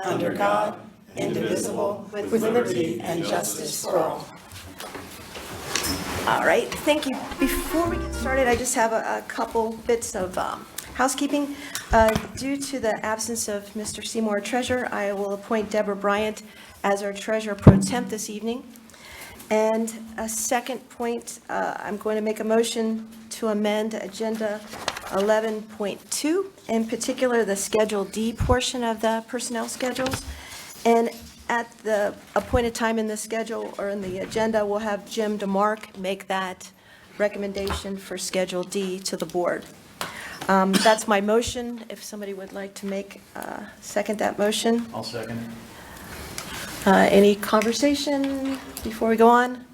under God, indivisible, with liberty and justice for all. All right, thank you. Before we get started, I just have a couple bits of housekeeping. Due to the absence of Mr. Seymour, Treasurer, I will appoint Deborah Bryant as our Treasurer Pro Temp this evening. And a second point, I'm going to make a motion to amend Agenda 11.2, in particular the Schedule D portion of the personnel schedules. And at the appointed time in the schedule or in the agenda, we'll have Jim DeMark make that recommendation for Schedule D to the board. That's my motion. If somebody would like to second that motion. I'll second it. Any conversation before we go on?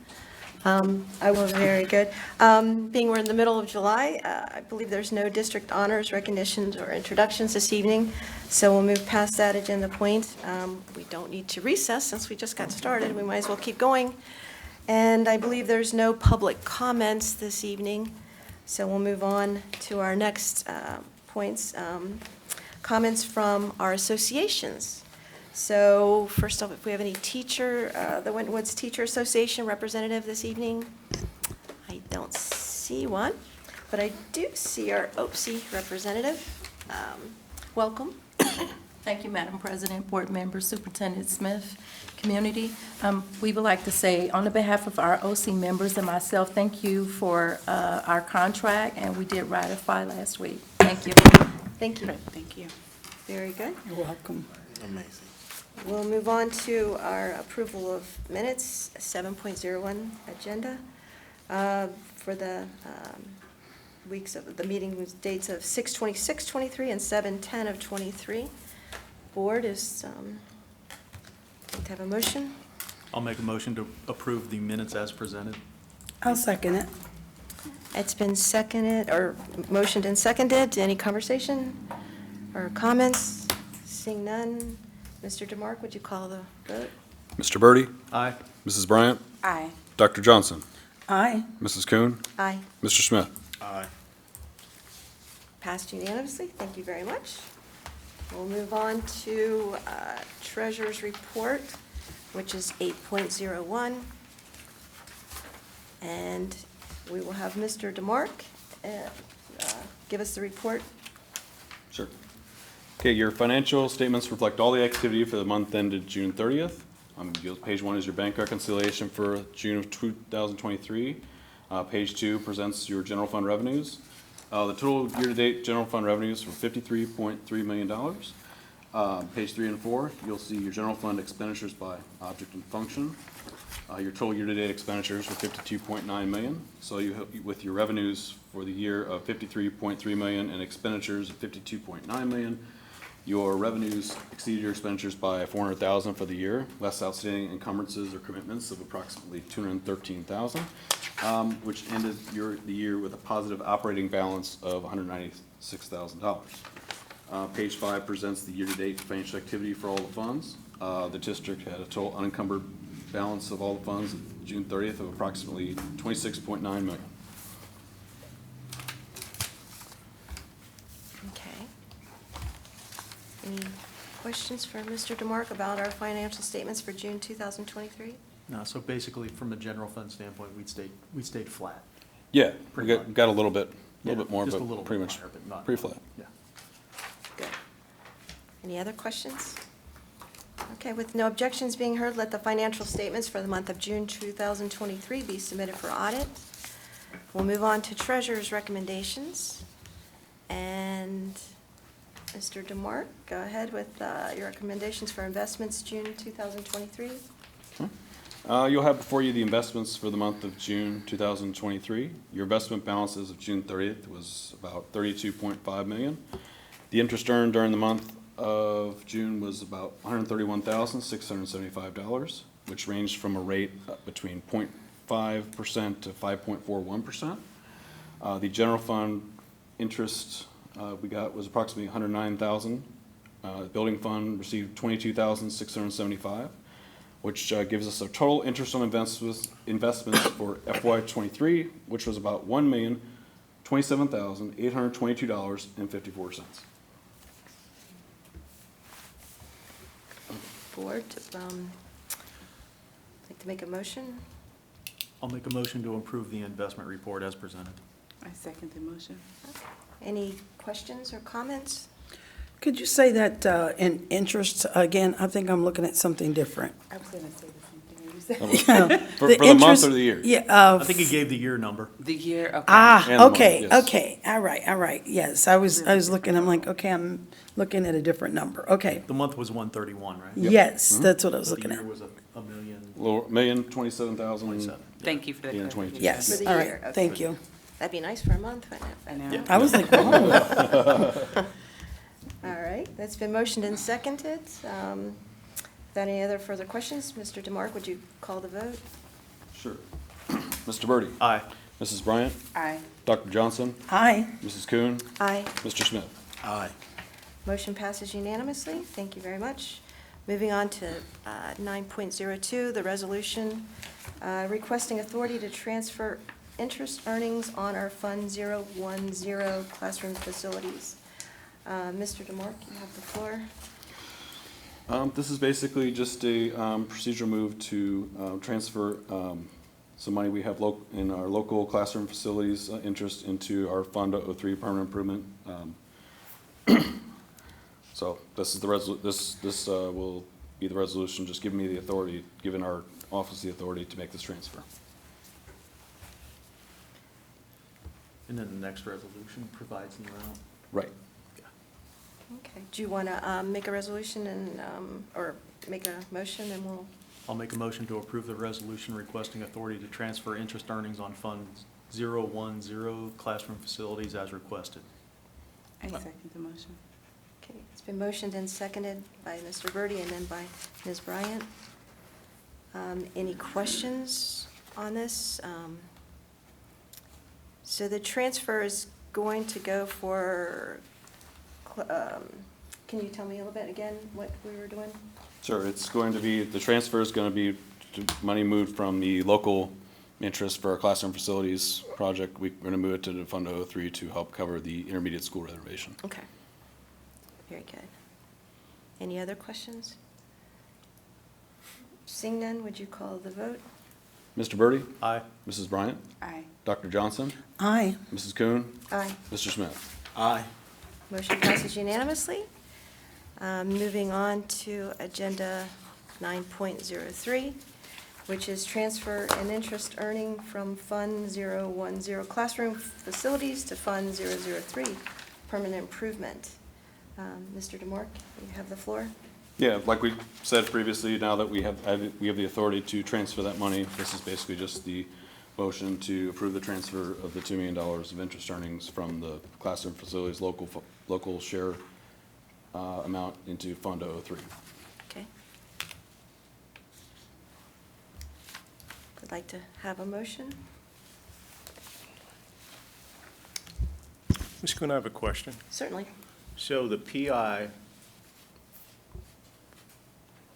I will, very good. Being we're in the middle of July, I believe there's no district honors, recognitions, or introductions this evening, so we'll move past that agenda point. We don't need to recess since we just got started. We might as well keep going. And I believe there's no public comments this evening, so we'll move on to our next points. Comments from our associations. So first off, if we have any the Winton Woods Teacher Association representative this evening, I don't see one, but I do see our OPSI representative. Welcome. Thank you, Madam President, Board Members, Superintendent Smith, community. We would like to say, on the behalf of our OC members and myself, thank you for our contract, and we did ratify last week. Thank you. Thank you. Thank you. Very good. You're welcome. Amazing. We'll move on to our approval of minutes, 7.01 agenda for the weeks of the meeting dates of 6/26/23 and 7/10 of 23. Board is going to have a motion. I'll make a motion to approve the minutes as presented. I'll second it. It's been seconded, or motioned and seconded. Any conversation or comments? Seeing none. Mr. DeMark, would you call the vote? Mr. Birdie, Aye. Mrs. Bryant, Aye. Dr. Johnson, Aye. Mrs. Kuhn, Aye. Mr. Smith. Aye. Passed unanimously. Thank you very much. We'll move on to Treasurer's Report, which is 8.01. And we will have Mr. DeMark give us the report. Sure. Okay, your financial statements reflect all the activity for the month ended June 30th. Page 1 is your bank reconciliation for June of 2023. Page 2 presents your general fund revenues. The total year-to-date general fund revenues were $53.3 million. Page 3 and 4, you'll see your general fund expenditures by object and function. Your total year-to-date expenditures were $52.9 million. So you have, with your revenues for the year of $53.3 million and expenditures of $52.9 million, your revenues exceeded your expenditures by $400,000 for the year, less outstanding encumbrances or commitments of approximately $213,000, which ended the year with a positive operating balance of $196,000. Page 5 presents the year-to-date financial activity for all the funds. The district had a total unencumbered balance of all the funds at June 30th of approximately $26.9 million. Okay. Any questions for Mr. DeMark about our financial statements for June 2023? No, so basically, from a general fund standpoint, we stayed flat. Yeah, we Pretty much. got a little bit Yeah, more, just but a little pretty bit much higher, but not- pretty flat. Yeah. Good. Any other questions? Okay, with no objections being heard, let the financial statements for the month of June 2023 be submitted for audit. We'll move on to Treasurer's recommendations. And Mr. DeMark, go ahead with your recommendations for investments June 2023. You'll have before you the investments for the month of June 2023. Your investment balances of June 30th was about $32.5 million. The interest earned during the month of June was about $131,675, which ranged from a rate between 0.5% to 5.41%. The general fund interest we got was approximately $109,000. The building fund received $22,675, which gives us a total interest on investments for FY23, which was about $1,027,822.54. board to, like to make a motion. I'll make a motion to approve the investment report as presented. I second the motion. Any questions or comments? Could you say that in interest, again, I think I'm looking at something different. I was gonna say the same thing you said. For the month interest- or the year? Yeah. I think he gave the year number. The year, okay. Ah, And the month, okay, yes. okay, all right, yes, I was looking, I'm like, okay, I'm looking at a different number, okay. The month was 131, right? Yes, that's what I was So looking the at. year was a million Lower, 1,027,000. 27. Thank you for the Yeah, clarification. Yes, For the all year, right, okay. thank you. That'd be nice for a month, wouldn't it? I know. I was like, oh, All right, that's been motioned and seconded. Without any other further questions, Mr. DeMark, would you call the vote? Sure. Mr. Birdie? Aye. Mrs. Bryant? Aye. Dr. Johnson? aye, Mrs. Kuhn? Aye. Mr. Smith? Aye. Motion passes unanimously. Thank you very much. Moving on to 9.02, the resolution requesting authority to transfer interest earnings on our Fund 010 classroom facilities. Mr. DeMark, you have the floor. This is basically just a procedural move to transfer some money we have in our local classroom facilities interest into our Fund 03 permanent improvement. So this is the this will be the resolution, just giving me the authority, giving our office the authority to make this transfer. And then the next resolution provides the amount. Right. Okay. Do you want to make a resolution and, or make a motion, and we'll, I'll make a motion to approve the resolution requesting authority to transfer interest earnings on Fund 010 classroom facilities as requested. I second the motion. okay, it's been motioned and seconded by Mr. Birdie and then by Ms. Bryant. Any questions on this? So the transfer is going to go for, can you tell me a little bit again what we were doing? Sure, it's going to be, the transfer is going to be money moved from the local interest for our classroom facilities project. We're going to move it to the Fund 03 to help cover the intermediate school renovation. Okay, very good. Any other questions? Seeing none, would you call the vote? Mr. Birdie? Aye. Mrs. Bryant? Aye. Dr. Johnson? aye, Mrs. Kuhn? Aye. Mr. Smith? Aye. Motion passes unanimously. Moving on to Agenda 9.03, which is transfer and interest earning from Fund 010 classroom facilities to Fund 003 permanent improvement. Mr. DeMark, you have the floor. Yeah, like we said previously, now that we have the authority to transfer that money, this is basically just the motion to approve the transfer of the $2 million of interest earnings from the classroom facilities local share amount into Fund 03. Okay. Would like to have a motion? Ms. Kuhn, I have a question. Certainly. So the PI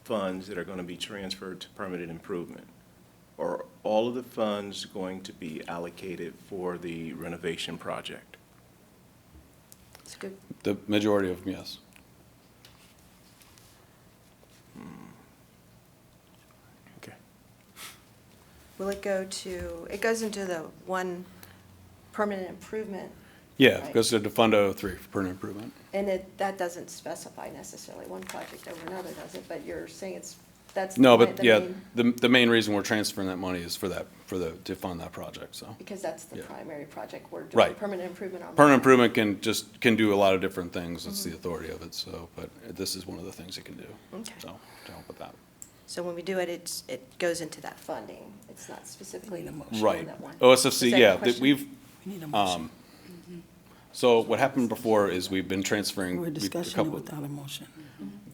funds that are going to be transferred to permanent improvement, are all of the funds going to be allocated for the renovation project? It's good. The majority of them, yes. Okay. Will it go to, it goes into the one permanent improvement, Yeah, Right. it goes to the Fund 03 for permanent improvement. and that doesn't specify necessarily one project over another, does it? But you're saying that's No, the but yeah, main, the main reason we're transferring that money is to fund that project, so. because that's the Yeah. primary project we're doing Right. permanent improvement on. Permanent improvement can do a lot of different things, it's the authority of it, so, but this is one of the things it can do. Okay. So, to help with that. So when we do it, it goes into that funding. It's not specifically Need a on Right. that one. OSFC, Is that yeah, your question? we need a motion. So what happened before is we've been transferring. We're a discussing it couple- without a motion.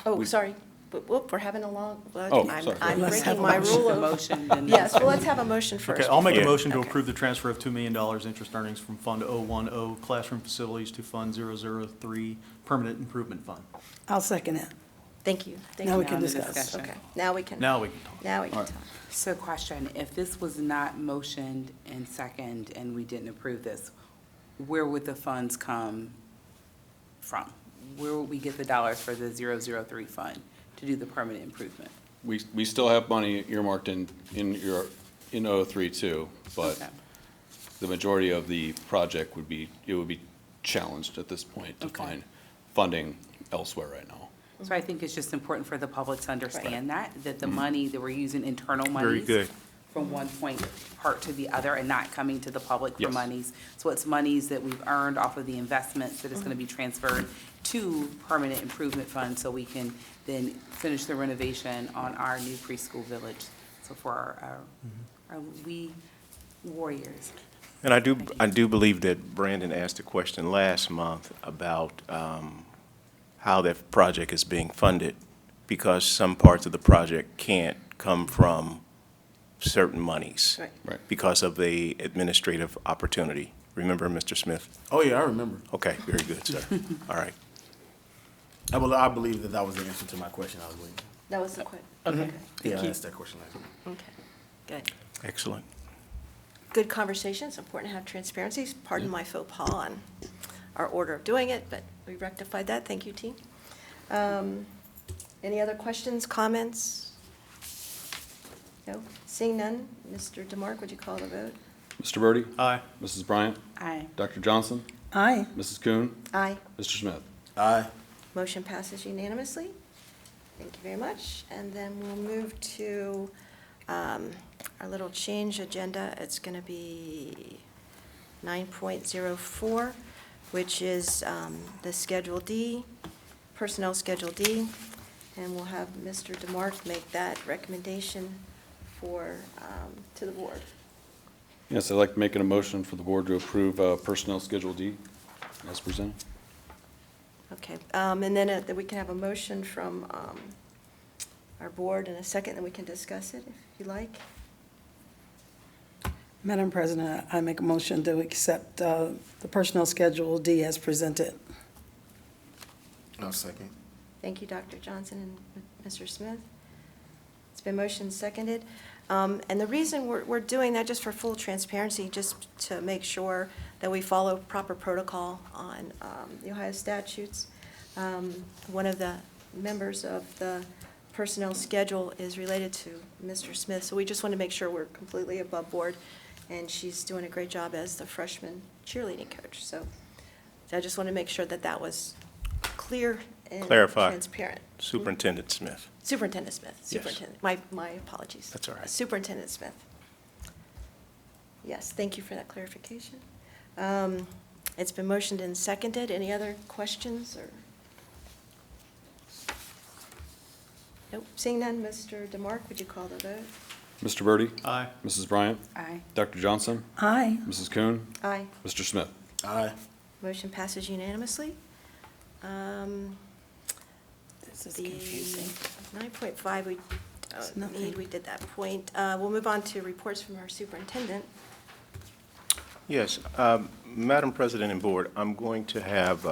Oh, sorry, but whoop, we're having a long, Oh, I'm sorry. I'm Let's have breaking a my motion. rule The of. motion, then. Yes, well, let's have a motion first. Okay, I'll make a Yeah. motion to Okay. approve the transfer of $2 million interest earnings from Fund 010 classroom facilities to Fund 003 permanent improvement fund. I'll second it. Thank you. Thank Now you. we can Now the discuss. discussion. Okay, now we can. Now we can talk. Now we can All right. talk. So question, if this was not motioned and second and we didn't approve this, where would the funds come from? Where would we get the dollars for the 003 fund? to do the permanent improvement? We still have money earmarked in 03 too, but Okay. the majority of the project would be challenged at this point to Okay. find funding elsewhere right now. So I think it's just important for the public to understand that the money, that we're using internal Very monies. good. From one part to the other and not coming to the public for Yes. monies. So it's monies that we've earned off of the investments that is gonna be transferred to permanent improvement fund so we can then finish the renovation on our new preschool village. So for our wee warriors. And I do believe that Brandon asked a question last month about how that project is being funded, because some parts of the project can't come from certain monies. Right. Right. Because of the administrative opportunity. Remember, Mr. Smith? Oh, yeah, I remember. Okay, very good, sir. All right. I believe that was the answer to my question I was waiting. That was the question. Okay. Yeah, Thank I you. asked that question last week. Okay, good. Excellent. Good conversation. It's important to have transparency. Pardon my faux pas on our order of doing it, but we rectified that. Thank you, team. Any other questions, comments? No? Seeing none, Mr. DeMark, would you call the vote? Mr. Birdie? Aye. Mrs. Bryant? Aye. Dr. Johnson? Aye. Mrs. Kuhn? Aye. Mr. Smith? Aye. Motion passes unanimously. Thank you very much. And then we'll move to our little change agenda. It's going to be 9.04, which is the Schedule D, Personnel Schedule D. And we'll have Mr. DeMark make that recommendation to the board. Yes, I'd like to make a motion for the board to approve Personnel Schedule D as presented. Okay, and then that we can have a motion from our board in a second, and we can discuss it if you like. Madam President, I make a motion to accept the personnel schedule D as presented. I'll second. Thank you, Dr. Johnson and Mr. Smith. It's been motion seconded. And the reason we're doing that, just for full transparency, just to make sure that we follow proper protocol on the Ohio statutes. One of the members of the personnel schedule is related to Mr. Smith, so we just want to make sure we're completely above board, and she's doing a great job as the freshman cheerleading coach. So I just want to make sure that that was clear and Clarify. transparent. Superintendent Smith. Superintendent Smith, Yes. superintendent, my apologies. That's all right. Superintendent Smith. Yes, thank you for that clarification. It's been motioned and seconded. Any other questions or? Nope, seeing none, Mr. DeMark, would you call the vote? Mr. Birdie? Aye. Mrs. Bryant? Aye. Dr. Johnson? Aye. Mrs. Kuhn? Aye. Mr. Smith? Aye. Motion passes unanimously. This is The confusing. 9.5, we It's don't nothing. need, we did that point. We'll move on to reports from our superintendent. Yes, Madam President and Board, I'm going to have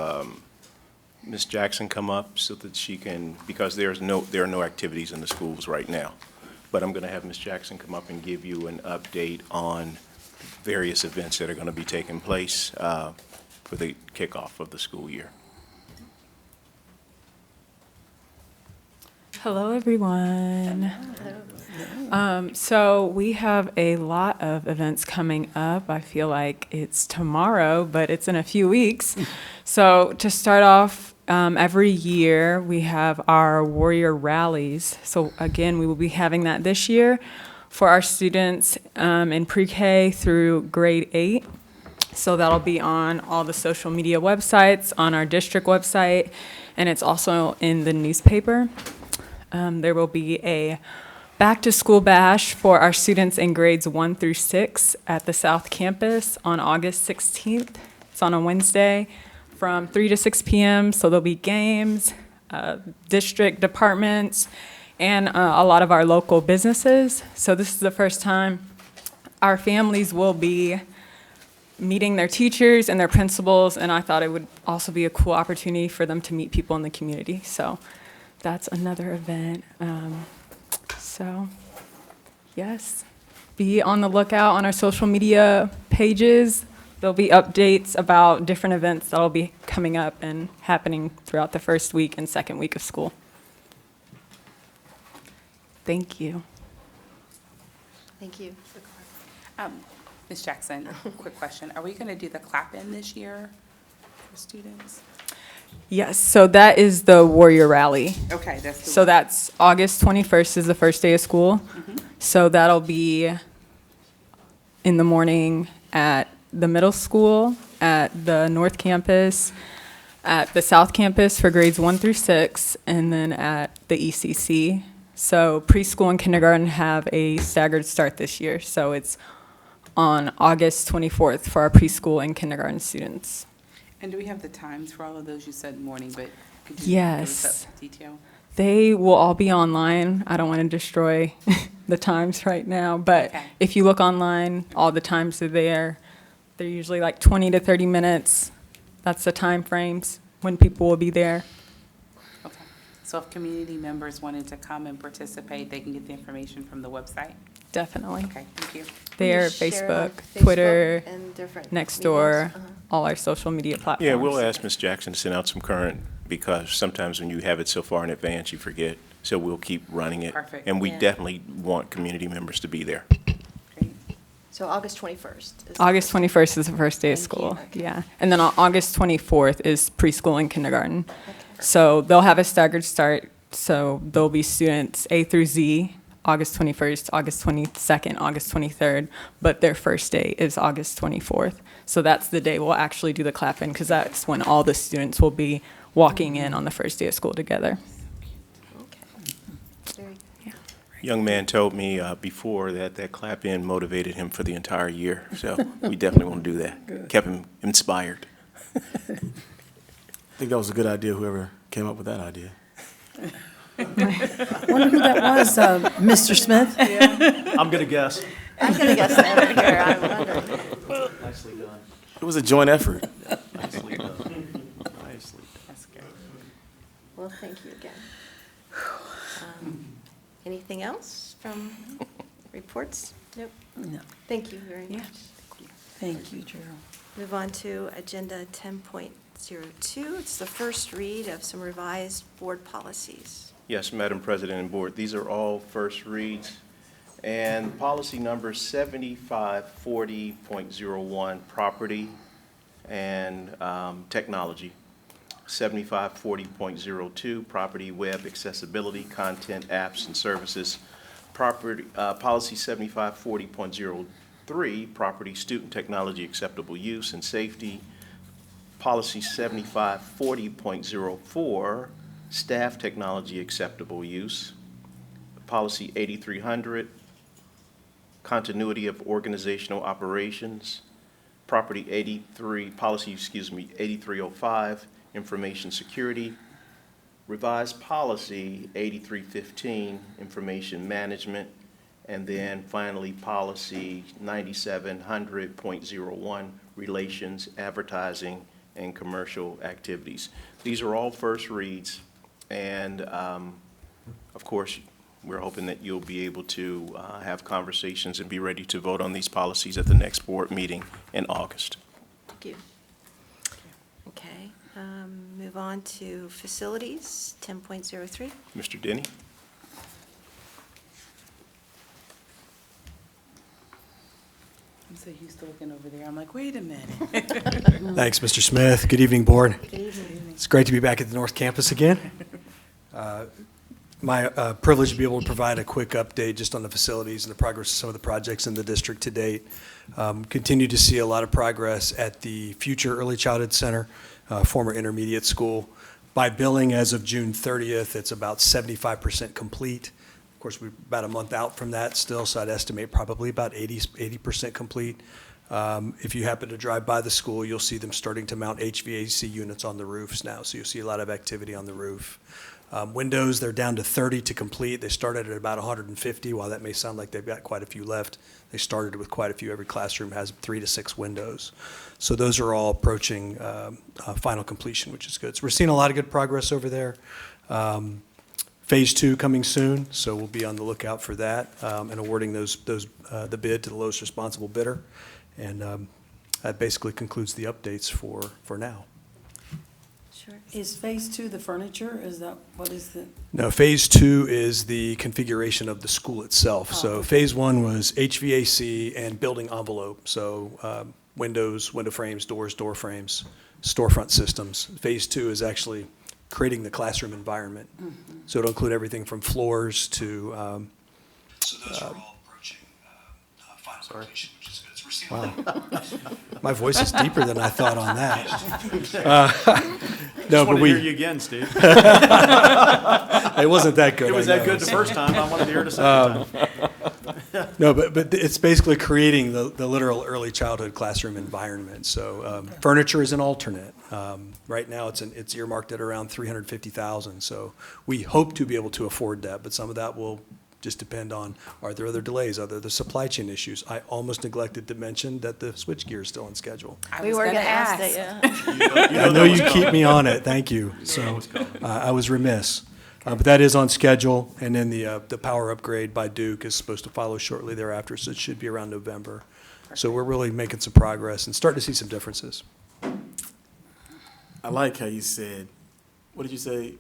Ms. Jackson come up so that she can, because there are no activities in the schools right now. But I'm going to have Ms. Jackson come up and give you an update on various events that are going to be taking place for the kickoff of the school year. Hello, everyone. So we have a lot of events coming up. I feel like it's tomorrow, but it's in a few weeks. So to start off, every year we have our Warrior Rallies. So again, we will be having that this year for our students in pre-K through grade 8. So that'll be on all the social media websites, on our district website, and it's also in the newspaper. There will be a back-to-school bash for our students in grades 1 through 6 at the South Campus on August 16th. It's on a Wednesday from 3 to 6 p.m., so there'll be games, district departments, and a lot of our local businesses. So this is the first time our families will be meeting their teachers and their principals, and I thought it would also be a cool opportunity for them to meet people in the community. So that's another event. So, yes, be on the lookout on our social media pages. There'll be updates about different events that'll be coming up and happening throughout the first week and second week of school. Thank you. Thank you. Ms. Jackson, quick question. Are we going to do the clap-in this year for students? Yes, so that is the Warrior Rally. Okay, that's the. So that's August 21st is the first day of school. So that'll be in the morning at the middle school, at the North Campus, at the South Campus for grades 1 through 6, and then at the ECC. So preschool and kindergarten have a staggered start this year. So it's on August 24th for our preschool and kindergarten students. And do we have the times for all of those? You said morning, but could you give us Yes. that detail? They will all be online. I don't want to destroy the times right now, but Okay. if you look online, all the times are there. They're usually like 20 to 30 minutes. That's the time frames when people will be there. Okay. So if community members wanted to come and participate, they can get the information from the website? Definitely. Okay, thank you. There, We share it on Facebook, Twitter, and different Nextdoor, mediums. all our social media platforms. Yeah, we'll ask Ms. Jackson to send out some current, because sometimes when you have it so far in advance, you forget. So we'll keep running it. Perfect. And we Yeah. definitely want community members to be there. Great. So August 21st. is- August 21st is the first day of Thank you. school, Okay. yeah. And then on August 24th is preschool and kindergarten. So they'll have a staggered start, so there'll be students A through Z, August 21st, August 22nd, August 23rd, but their first day is August 24th. So that's the day we'll actually do the clap-in, because that's when all the students will be walking in on the first day of school together. Okay. Very Young man told me before that that clap-in motivated him for the entire year. So we definitely want to do that. Kept him inspired. I think that was a good idea, whoever came up with that idea. I wonder who that was, Mr. Smith? I'm gonna guess. I'm going to guess that over here. I'm wondering. Nicely done. It was a joint effort. Nicely done. Nicely. That's good. Well, thank you again. Anything else from reports? Nope. No. Thank you very Yeah. much. Thank you, Drew. Move on to Agenda 10.02. It's the first read of some revised board policies. Yes, Madam President and Board, these are all first reads. And policy number 7540.01, property and technology. 7540.02, property, web accessibility, content, apps, and services. Policy 7540.03, property, student technology, acceptable use, and safety. Policy 7540.04, staff technology, acceptable use. Policy 8300, continuity of organizational operations. Policy 8305, information security. Revised policy 8315, information management. And then finally, policy 9700.01, relations, advertising, and commercial activities. These are all first reads, and of course, we're hoping that you'll be able to have conversations and be ready to vote on these policies at the next board meeting in August. Thank you. Okay, move on to facilities, 10.03. Mr. Denny? I'm so used to looking over there. I'm like, wait a minute. Thanks, Mr. Smith. Good evening, Board. Good evening. It's great to be back at the North Campus again. My privilege to be able to provide a quick update just on the facilities and the progress of some of the projects in the district to date. Continue to see a lot of progress at the Future Early Childhood Center, former intermediate school. By billing as of June 30th, it's about 75% complete. Of course, we're about a month out from that still, so I'd estimate probably about 80% complete. If you happen to drive by the school, you'll see them starting to mount HVAC units on the roofs now, so you'll see a lot of activity on the roof. Windows, they're down to 30 to complete. They started at about 150. While that may sound like they've got quite a few left, they started with quite a few. Every classroom has 3 to 6 windows. So those are all approaching final completion, which is good. So we're seeing a lot of good progress over there. Phase 2 coming soon, so we'll be on the lookout for that and awarding the bid to the lowest responsible bidder. And that basically concludes the updates for now. Sure. Is phase two the furniture? Is that, what is the? No, phase two is the configuration of the school itself. Oh, So okay. phase one was HVAC and building envelope, so windows, window frames, doors, door frames, storefront systems. Phase two is actually creating the classroom environment. So it'll include everything from floors to. So those are all approaching final completion, which is good. So we're seeing. My voice is deeper than I thought on that. No, Just but wanted to hear we, you again, Steve. it wasn't that good. It was I that know. good the first time, I wanted to hear it a second time. No, but it's basically creating the literal early childhood classroom environment. So furniture is an alternate. Right now, it's earmarked at around $350,000. So we hope to be able to afford that, but some of that will just depend on, are there other delays, are there the supply chain issues? I almost neglected to mention that the switchgear is still on schedule. We were going to ask that, yeah. I know you keep me on it, thank you. So I was remiss. But that is on schedule, and then the power upgrade by Duke is supposed to follow shortly thereafter, so it should be around November. So we're really making some progress and starting to see some differences. I like how you said, what did you say?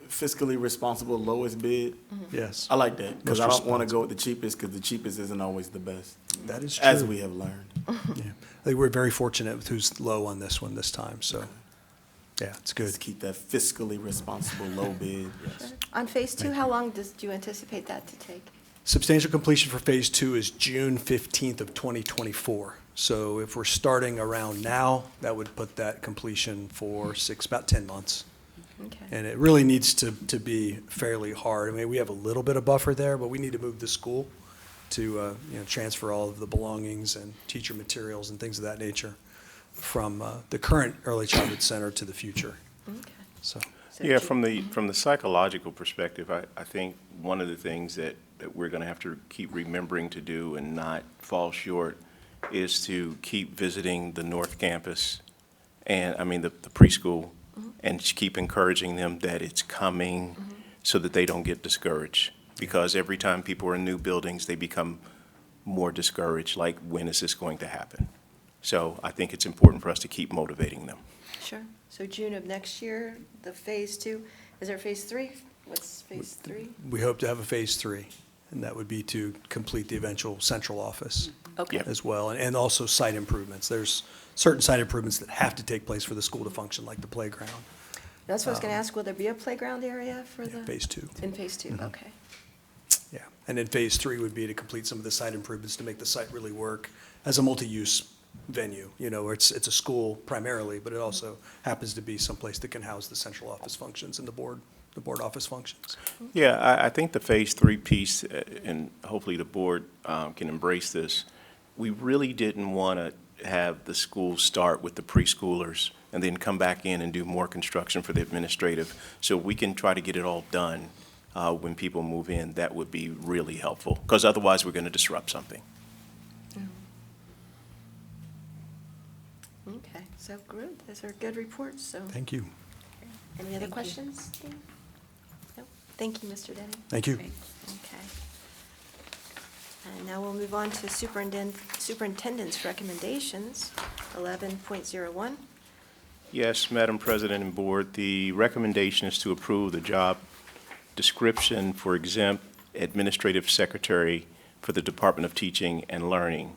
Fiscally responsible lowest bid? Yes, I like that, because I Most don't want to go with the cheapest, because the cheapest isn't always the best, that is true. as we have learned. Yeah. I think we're very fortunate with who's low on this one this time, so, yeah, it's good. Let's keep that fiscally responsible low bid. On phase two, how long do you anticipate that to take? Substantial completion for phase two is June 15th of 2024. So if we're starting around now, that would put that completion for about 10 months. Okay. And it really needs to be fairly hard. I mean, we have a little bit of buffer there, but we need to move the school to, transfer all of the belongings and teacher materials and things of that nature from the current early childhood center to the future. Okay. So, Yeah, from the psychological perspective, I think one of the things that we're going to have to keep remembering to do and not fall short is to keep visiting the North Campus and, the preschool, and keep encouraging them that it's coming so that they don't get discouraged. Because every time people are in new buildings, they become more discouraged, like, when is this going to happen? So I think it's important for us to keep motivating them. Sure. So June of next year, the phase two, is there phase three? What's phase three? we hope to have a phase three, and that would be to complete the eventual central office Okay. as well, and also site improvements. There's certain site improvements that have to take place for the school to function, like the playground. That's what I was going to ask, will there be a playground area for the? Phase two. In phase two, okay. Yeah, and then phase three would be to complete some of the site improvements to make the site really work as a multi-use venue, where it's a school primarily, but it also happens to be someplace that can house the central office functions and the board office functions. Yeah, I think the phase three piece, and hopefully the board can embrace this, we really didn't want to have the school start with the preschoolers and then come back in and do more construction for the administrative. So we can try to get it all done when people move in. That would be really helpful, because otherwise we're going to disrupt something. Okay, so good. Those are good reports, so. Thank you. Any other questions? Steve? No? Thank you, Mr. Denny. Thank you. Okay. And now we'll move on to superintendent's recommendations, 11.01. Yes, Madam President and Board, the recommendation is to approve the job description for exempt administrative secretary for the Department of Teaching and Learning.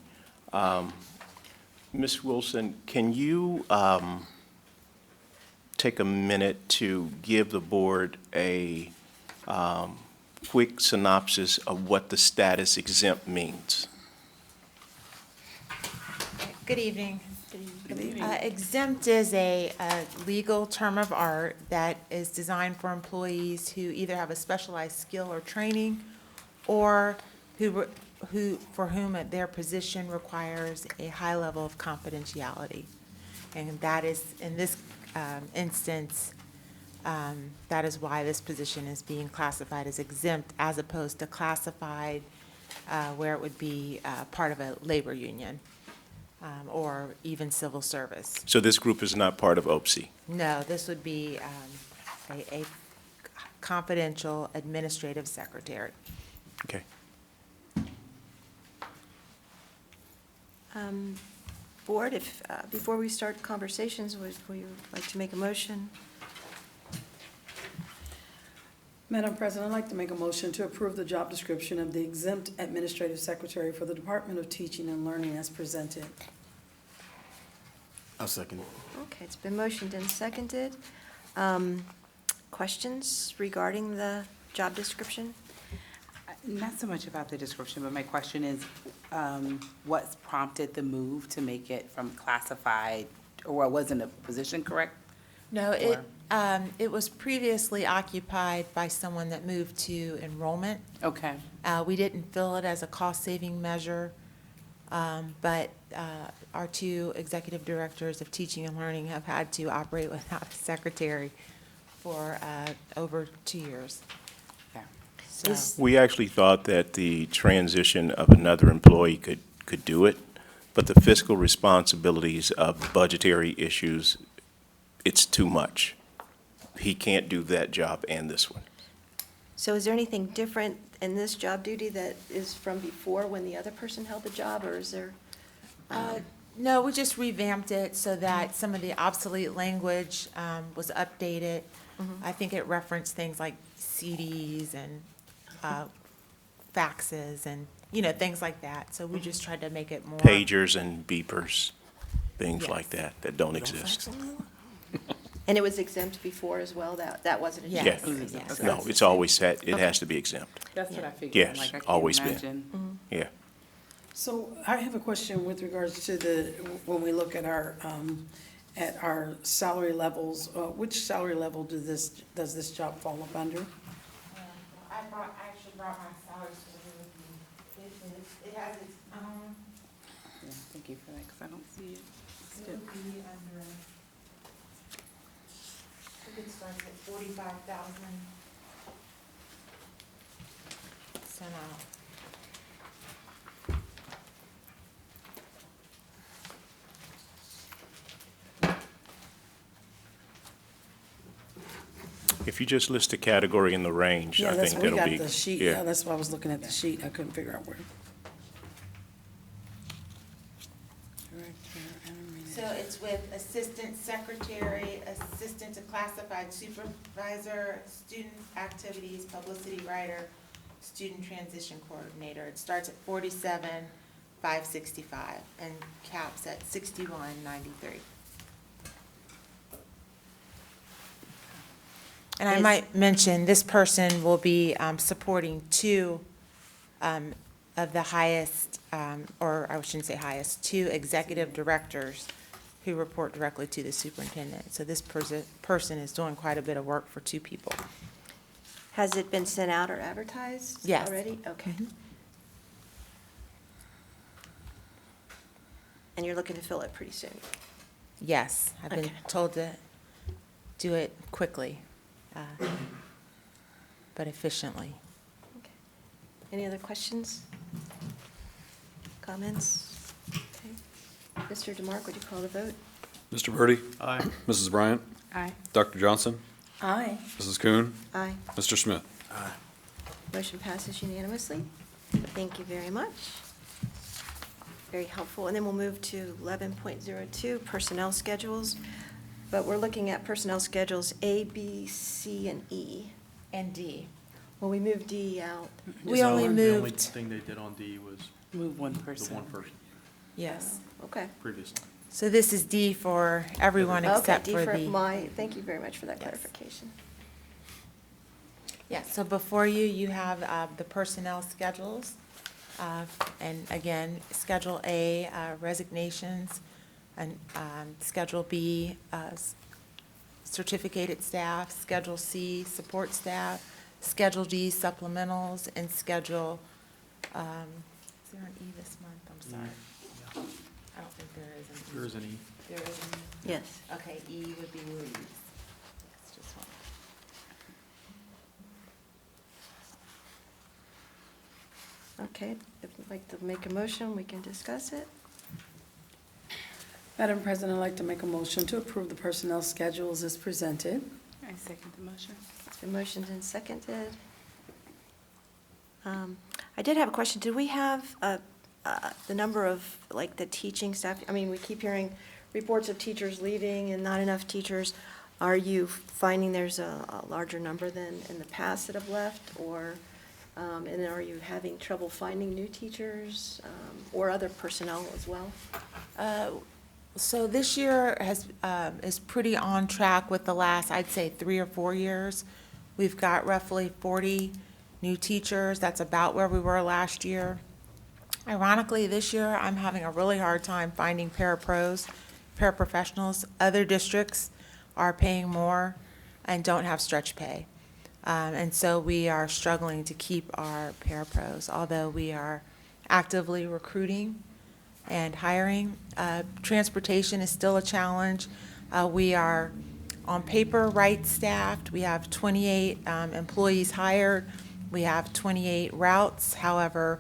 Ms. Wilson, can you take a minute to give the board a quick synopsis of what the status exempt means? Good evening. Exempt is a legal term of art that is designed for employees who either have a specialized skill or training, or for whom their position requires a high level of confidentiality. And that is, in this instance, that is why this position is being classified as exempt as opposed to classified where it would be part of a labor union or even civil service. So this group is not part of OPSI? No, this would be a confidential administrative secretary. Okay. board, if, before we start conversations, would you like to make a motion? Madam President, I'd like to make a motion to approve the job description of the exempt administrative secretary for the Department of Teaching and Learning as presented. I'll second it. Okay, it's been motioned and seconded. Questions regarding the job description? Not so much about the description, but my question is, what's prompted the move to make it from classified, or wasn't a position correct? No, it was previously occupied by someone that moved to enrollment. Okay. We didn't fill it as a cost-saving measure, but our two executive directors of teaching and learning have had to operate without a secretary for over 2 years. Yeah. So, We actually thought that the transition of another employee could do it, but the fiscal responsibilities of budgetary issues, it's too much. He can't do that job and this one. So is there anything different in this job duty that is from before when the other person held the job, or is there? no, we just revamped it so that some of the obsolete language was updated. I think it referenced things like CDs and faxes and, things like that. So we just tried to make it more. Pagers and beepers, things Yes. like that don't exist. And it was exempt before as well, that wasn't a job? Yes. Yeah. Yes. No, it's always had, it has to be exempt. That's what I figured. Yes, Like, I can't always been. imagine. Yeah. So I have a question with regards to when we look at our salary levels, which salary level does this job fall up under? I actually brought my salary survey with me. It has its own, Yeah, thank you for that, because I don't see it. it would be under, I think it starts at 45,000. Sent out. If you just list the category and the range, Yeah, I that's, think we that'll got be. the sheet, yeah, that's why I was looking at the sheet, I couldn't figure out where. So it's with assistant secretary, assistant to classified supervisor, student activities, publicity writer, student transition coordinator. It starts at 47,565 and caps at 61,93. And I might mention, this person will be supporting two of the highest, or I shouldn't say highest, two executive directors who report directly to the superintendent. So this person is doing quite a bit of work for two people. Has it been sent out or advertised Yes. already? Okay. And you're looking to fill it pretty soon? Yes, I've been Okay. told to do it quickly, but efficiently. Okay. Any other questions? Comments? Okay. Mr. DeMark, would you call the vote? Mr. Birdie, Aye. Mrs. Bryant, Aye. Dr. Johnson, Aye. Mrs. Kuhn, Aye. Mr. Smith. Motion passes unanimously. Thank you very much. Very helpful. And then we'll move to 11.02, personnel schedules. But we're looking at personnel schedules A, B, C, and E. And D. Well, we moved D out. We only The only moved, thing they did on D was Move one the person. one person yes. Okay. previously. So this is D for everyone except Okay, for D the. my, thank you very much for that Yes. clarification. Yeah, so before you, you have the personnel schedules. And again, Schedule A, resignations, and Schedule B, certificated staff, Schedule C, support staff, Schedule D, supplementals, and Schedule, is there an E this month? I'm sorry. I don't think there is an E. There is an E. There is an E? Yes. Okay, E would be leaves. That's just one. Okay, if you'd like to make a motion, we can discuss it. Madam President, I'd like to make a motion to approve the personnel schedules as presented. I second the motion. It's been motioned and seconded. I did have a question. Do we have a the number of, like, the teaching staff? I mean, we keep hearing reports of teachers leaving and not enough teachers. Are you finding there's a larger number than in the past that have left? Or, and then are you having trouble finding new teachers or other personnel as well? So this year is pretty on track with the last, I'd say, 3 or 4 years. We've got roughly 40 new teachers. That's about where we were last year. Ironically, this year, I'm having a really hard time finding parapros, paraprofessionals. Other districts are paying more and don't have stretch pay. And so we are struggling to keep our parapros, although we are actively recruiting and hiring. Transportation is still a challenge. We are on paper right-staffed. We have 28 employees hired. We have 28 routes. However,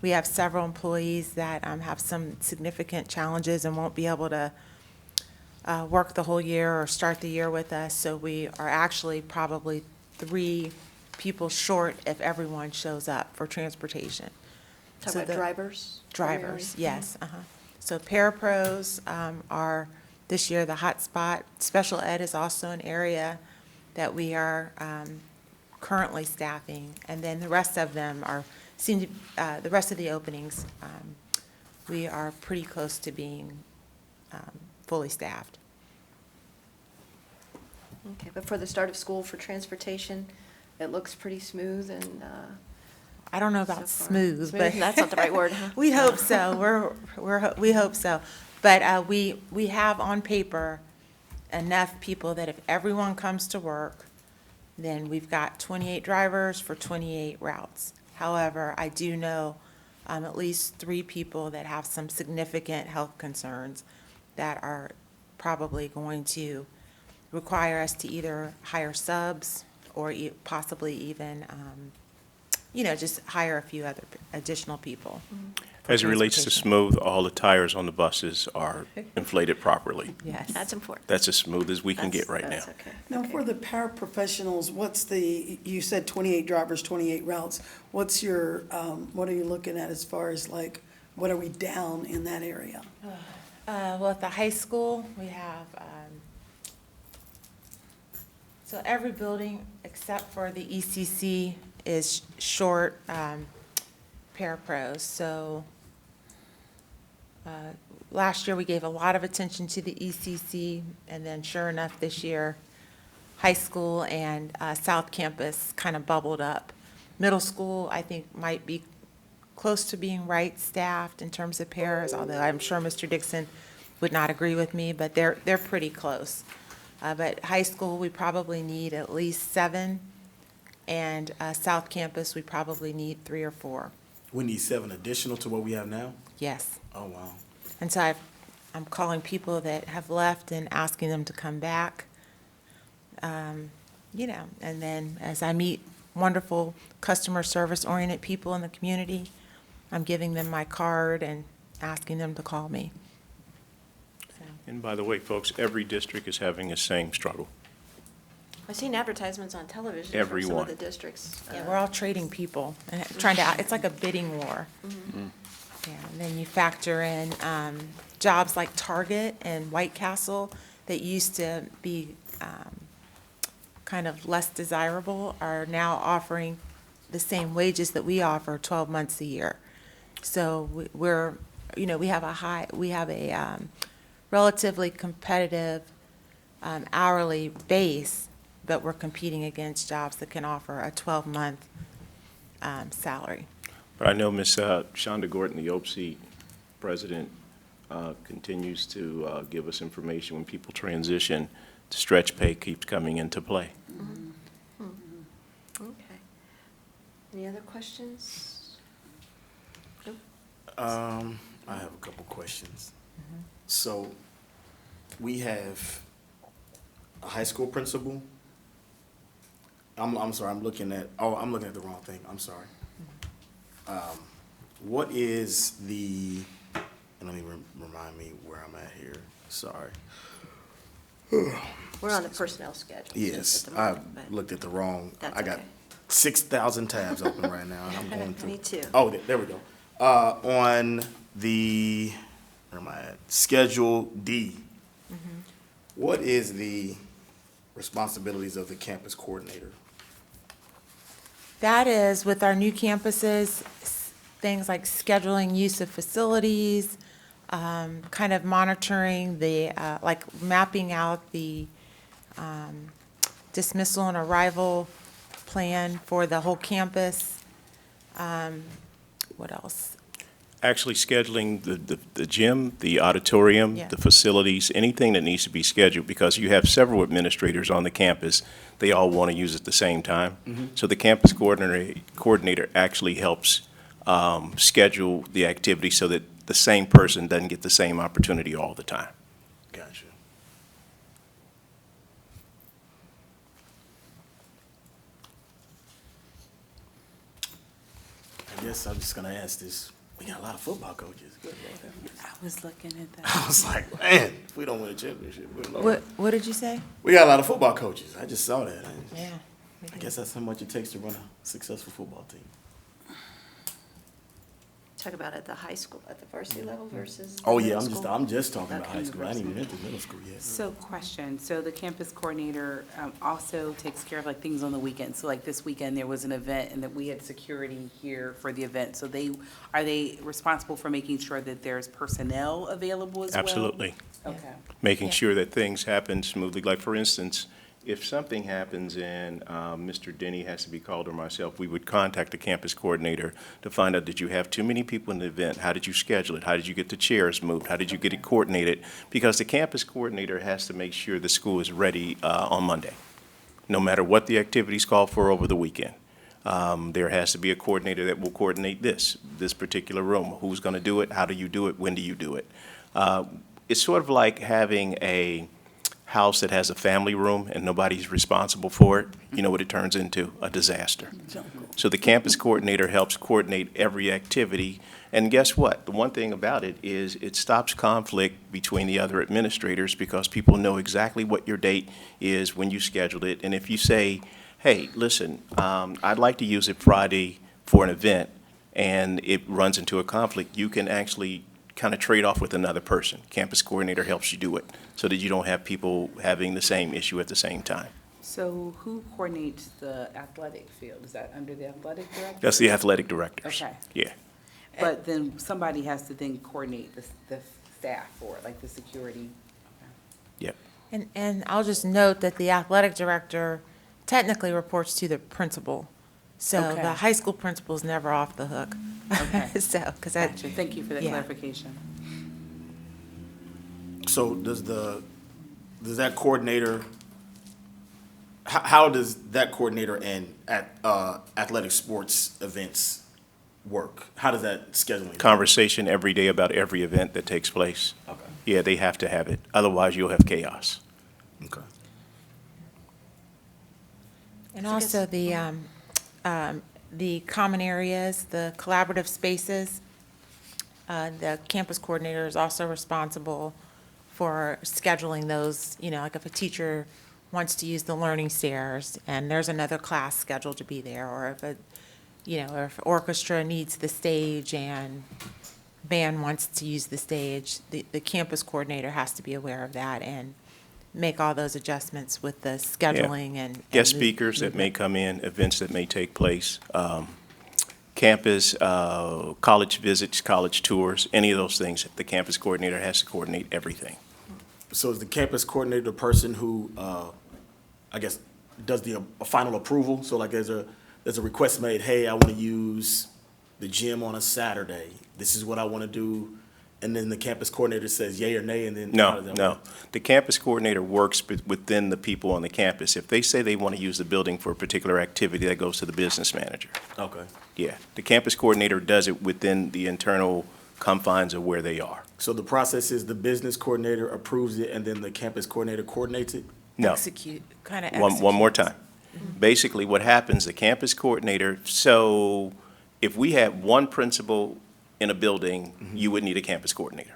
we have several employees that have some significant challenges and won't be able to work the whole year or start the year with us. So we are actually probably 3 people short if everyone shows up for transportation. Talk So about the- drivers? Drivers, primarily? yes, So parapros are this year the hot spot. Special ed is also an area that we are currently staffing, and then the rest of them the rest of the openings, we are pretty close to being fully staffed. Okay, but for the start of school for transportation, it looks pretty smooth and, I don't know so about far. smooth, but. That's not the right word, huh? We hope so. We hope so. But we have on paper enough people that if everyone comes to work, then we've got 28 drivers for 28 routes. However, I do know at least 3 people that have some significant health concerns that are probably going to require us to either hire subs or possibly even, just hire a few other additional people. for As it relates to transportation. smooth, all the tires on the buses are inflated properly. Yes. That's important. That's as smooth as we can get right now. That's okay. Now, Okay. for the paraprofessionals, you said 28 drivers, 28 routes. What's your, what are you looking at as far as like, what are we down in that area? Well, at the high school, we have, so every building except for the ECC is short parapros. So last year, we gave a lot of attention to the ECC, and then sure enough, this year, high school and South Campus kind of bubbled up. Middle school, I think, might be close to being right-staffed in terms of pairs, although I'm sure Mr. Dixon would not agree with me, but they're pretty close. But high school, we probably need at least 7, and South Campus, we probably need 3 or 4. We need 7 additional to what we have now? Yes. Oh, wow. And so I'm calling people that have left and asking them to come back. And then as I meet wonderful customer service-oriented people in the community, I'm giving them my card and asking them to call me. So, And by the way, folks, every district is having the same struggle. I've seen advertisements on television from some Everyone. of the districts. Yeah, we're all trading people and it's like a bidding war. Yeah, and then you factor in jobs like Target and White Castle that used to be kind of less desirable are now offering the same wages that we offer 12 months a year. So we have a relatively competitive hourly base, but we're competing against jobs that can offer a 12-month salary. But I know Ms. Shonda Gordon, the OPSI president, continues to give us information when people transition. Stretch pay keeps coming into play. Okay. Any other questions? Nope. I have a couple questions. So, we have a high school principal. I'm sorry, I'm looking at the wrong thing, I'm sorry. What is let me remind me where I'm at here, sorry. We're on the personnel schedule. Yes, at the I moment, but looked at the wrong, That's I got okay. 6,000 tabs open right now, and I'm going through. Me too. Oh, there we go. On the, where am I at? Schedule D. What is the responsibilities of the campus coordinator? That is with our new campuses, things like scheduling use of facilities, kind of monitoring the, like mapping out the dismissal and arrival plan for the whole campus. What else? Actually scheduling the gym, the auditorium, Yeah. the facilities, anything that needs to be scheduled, because you have several administrators on the campus. They all want to use it at the same time. So the campus coordinator actually helps schedule the activity so that the same person doesn't get the same opportunity all the time. Gotcha. I guess I'm just gonna ask this. We got a lot of football coaches. Good Lord. I was looking at that. I was like, man, if we don't win a championship, good Lord. What did you say? We got a lot of football coaches. I just saw that. Yeah. I guess that's how much it takes to run a successful football team. Talk about at the high school, at the varsity level versus. Oh, yeah, middle school? I'm just talking about Okay. high school. I didn't even enter middle school yet. So question, so the campus coordinator also takes care of like things on the weekend. So like this weekend, there was an event and that we had security here for the event. So are they responsible for making sure that there's personnel available as well? Absolutely. Okay. Making Yeah. sure that things happen smoothly. Like, for instance, if something happens and Mr. Denny has to be called or myself, we would contact the campus coordinator to find out, did you have too many people in the event? How did you schedule it? How did you get the chairs moved? How did you get it coordinated? Because the campus coordinator has to make sure the school is ready on Monday, no matter what the activities call for over the weekend. There has to be a coordinator that will coordinate this particular room. Who's going to do it? How do you do it? When do you do it? It's sort of like having a house that has a family room and nobody's responsible for it. You know what it turns into? A disaster. So the campus coordinator helps coordinate every activity. And guess what? The one thing about it is it stops conflict between the other administrators because people know exactly what your date is when you scheduled it. And if you say, hey, listen, I'd like to use it Friday for an event, and it runs into a conflict, you can actually kind of trade off with another person. Campus coordinator helps you do it so that you don't have people having the same issue at the same time. So who coordinates the athletic field? Is that under the athletic director? That's the athletic directors. Okay. Yeah. But then somebody has to then coordinate the staff for it, like the security. Yep. And I'll just note that the athletic director technically reports to the principal. So Okay. the high school principal is never off the hook. Okay. So, because that, Gotcha. Thank you for that Yeah. clarification. So does that coordinator, how does that coordinator and athletic sports events work? How does that scheduling? Conversation every day about every event that takes place. Okay. Yeah, they have to have it. Otherwise, you'll have chaos. Okay. and also the common areas, the collaborative spaces. The campus coordinator is also responsible for scheduling those, like if a teacher wants to use the learning stairs and there's another class scheduled to be there, or if orchestra needs the stage and band wants to use the stage, the campus coordinator has to be aware of that and make all those adjustments with the scheduling and. Guest speakers that may come in, events that may take place, campus, college visits, college tours, any of those things, the campus coordinator has to coordinate everything. So is the campus coordinator the person who, I guess, does the final approval? So like there's a request made, hey, I want to use the gym on a Saturday. This is what I want to do. And then the campus coordinator says yay or nay, and then how does that No. work? The campus coordinator works within the people on the campus. If they say they want to use the building for a particular activity, that goes to the business manager. Okay. Yeah, the campus coordinator does it within the internal confines of where they are. So the process is the business coordinator approves it, and then the campus coordinator coordinates it? No. Execute, kind of One execute. more time. Basically, what happens, the campus coordinator, so if we had one principal in a building, you would need a campus coordinator.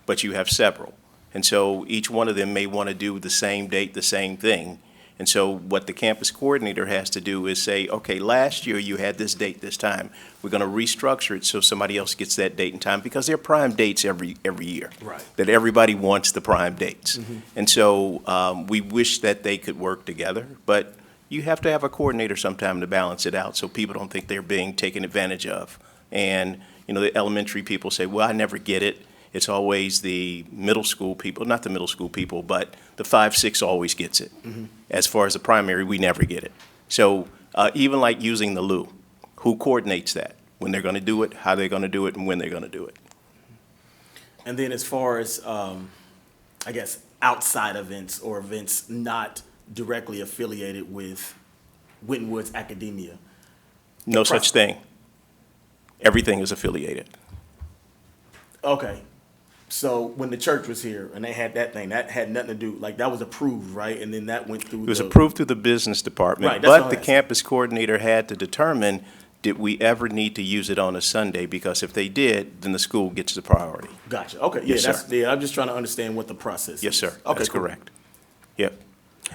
But you have several. And so each one of them may want to do the same date, the same thing, And so what the campus coordinator has to do is say, okay, last year you had this date this time. We're going to restructure it so somebody else gets that date and time, because they're prime dates every year. Right. That everybody wants the prime dates. And so we wish that they could work together, but you have to have a coordinator sometime to balance it out so people don't think they're being taken advantage of. And, you know, the elementary people say, well, I never get it. It's always the middle school people, not the middle school people, but the 5, 6 always gets it. As far as the primary, we never get it. So even like using the loo, who coordinates that? When they're going to do it, how they're going to do it, and when they're going to do it. And then as far as, I guess, outside events or events not directly affiliated with Winton Woods academia. No such thing. Everything is affiliated. Okay. So when the church was here and they had that thing, that had nothing to do, like that was approved, right? And then that went through It was the- approved through the business department. Right, that's what But the I'm asking. campus coordinator had to determine, did we ever need to use it on a Sunday? Because if they did, then the school gets the priority. Gotcha. Okay. Yeah, Yes, sir. that's, yeah, I'm just trying to understand what the process is. Yes, sir. Okay, That's cool. correct. Yep.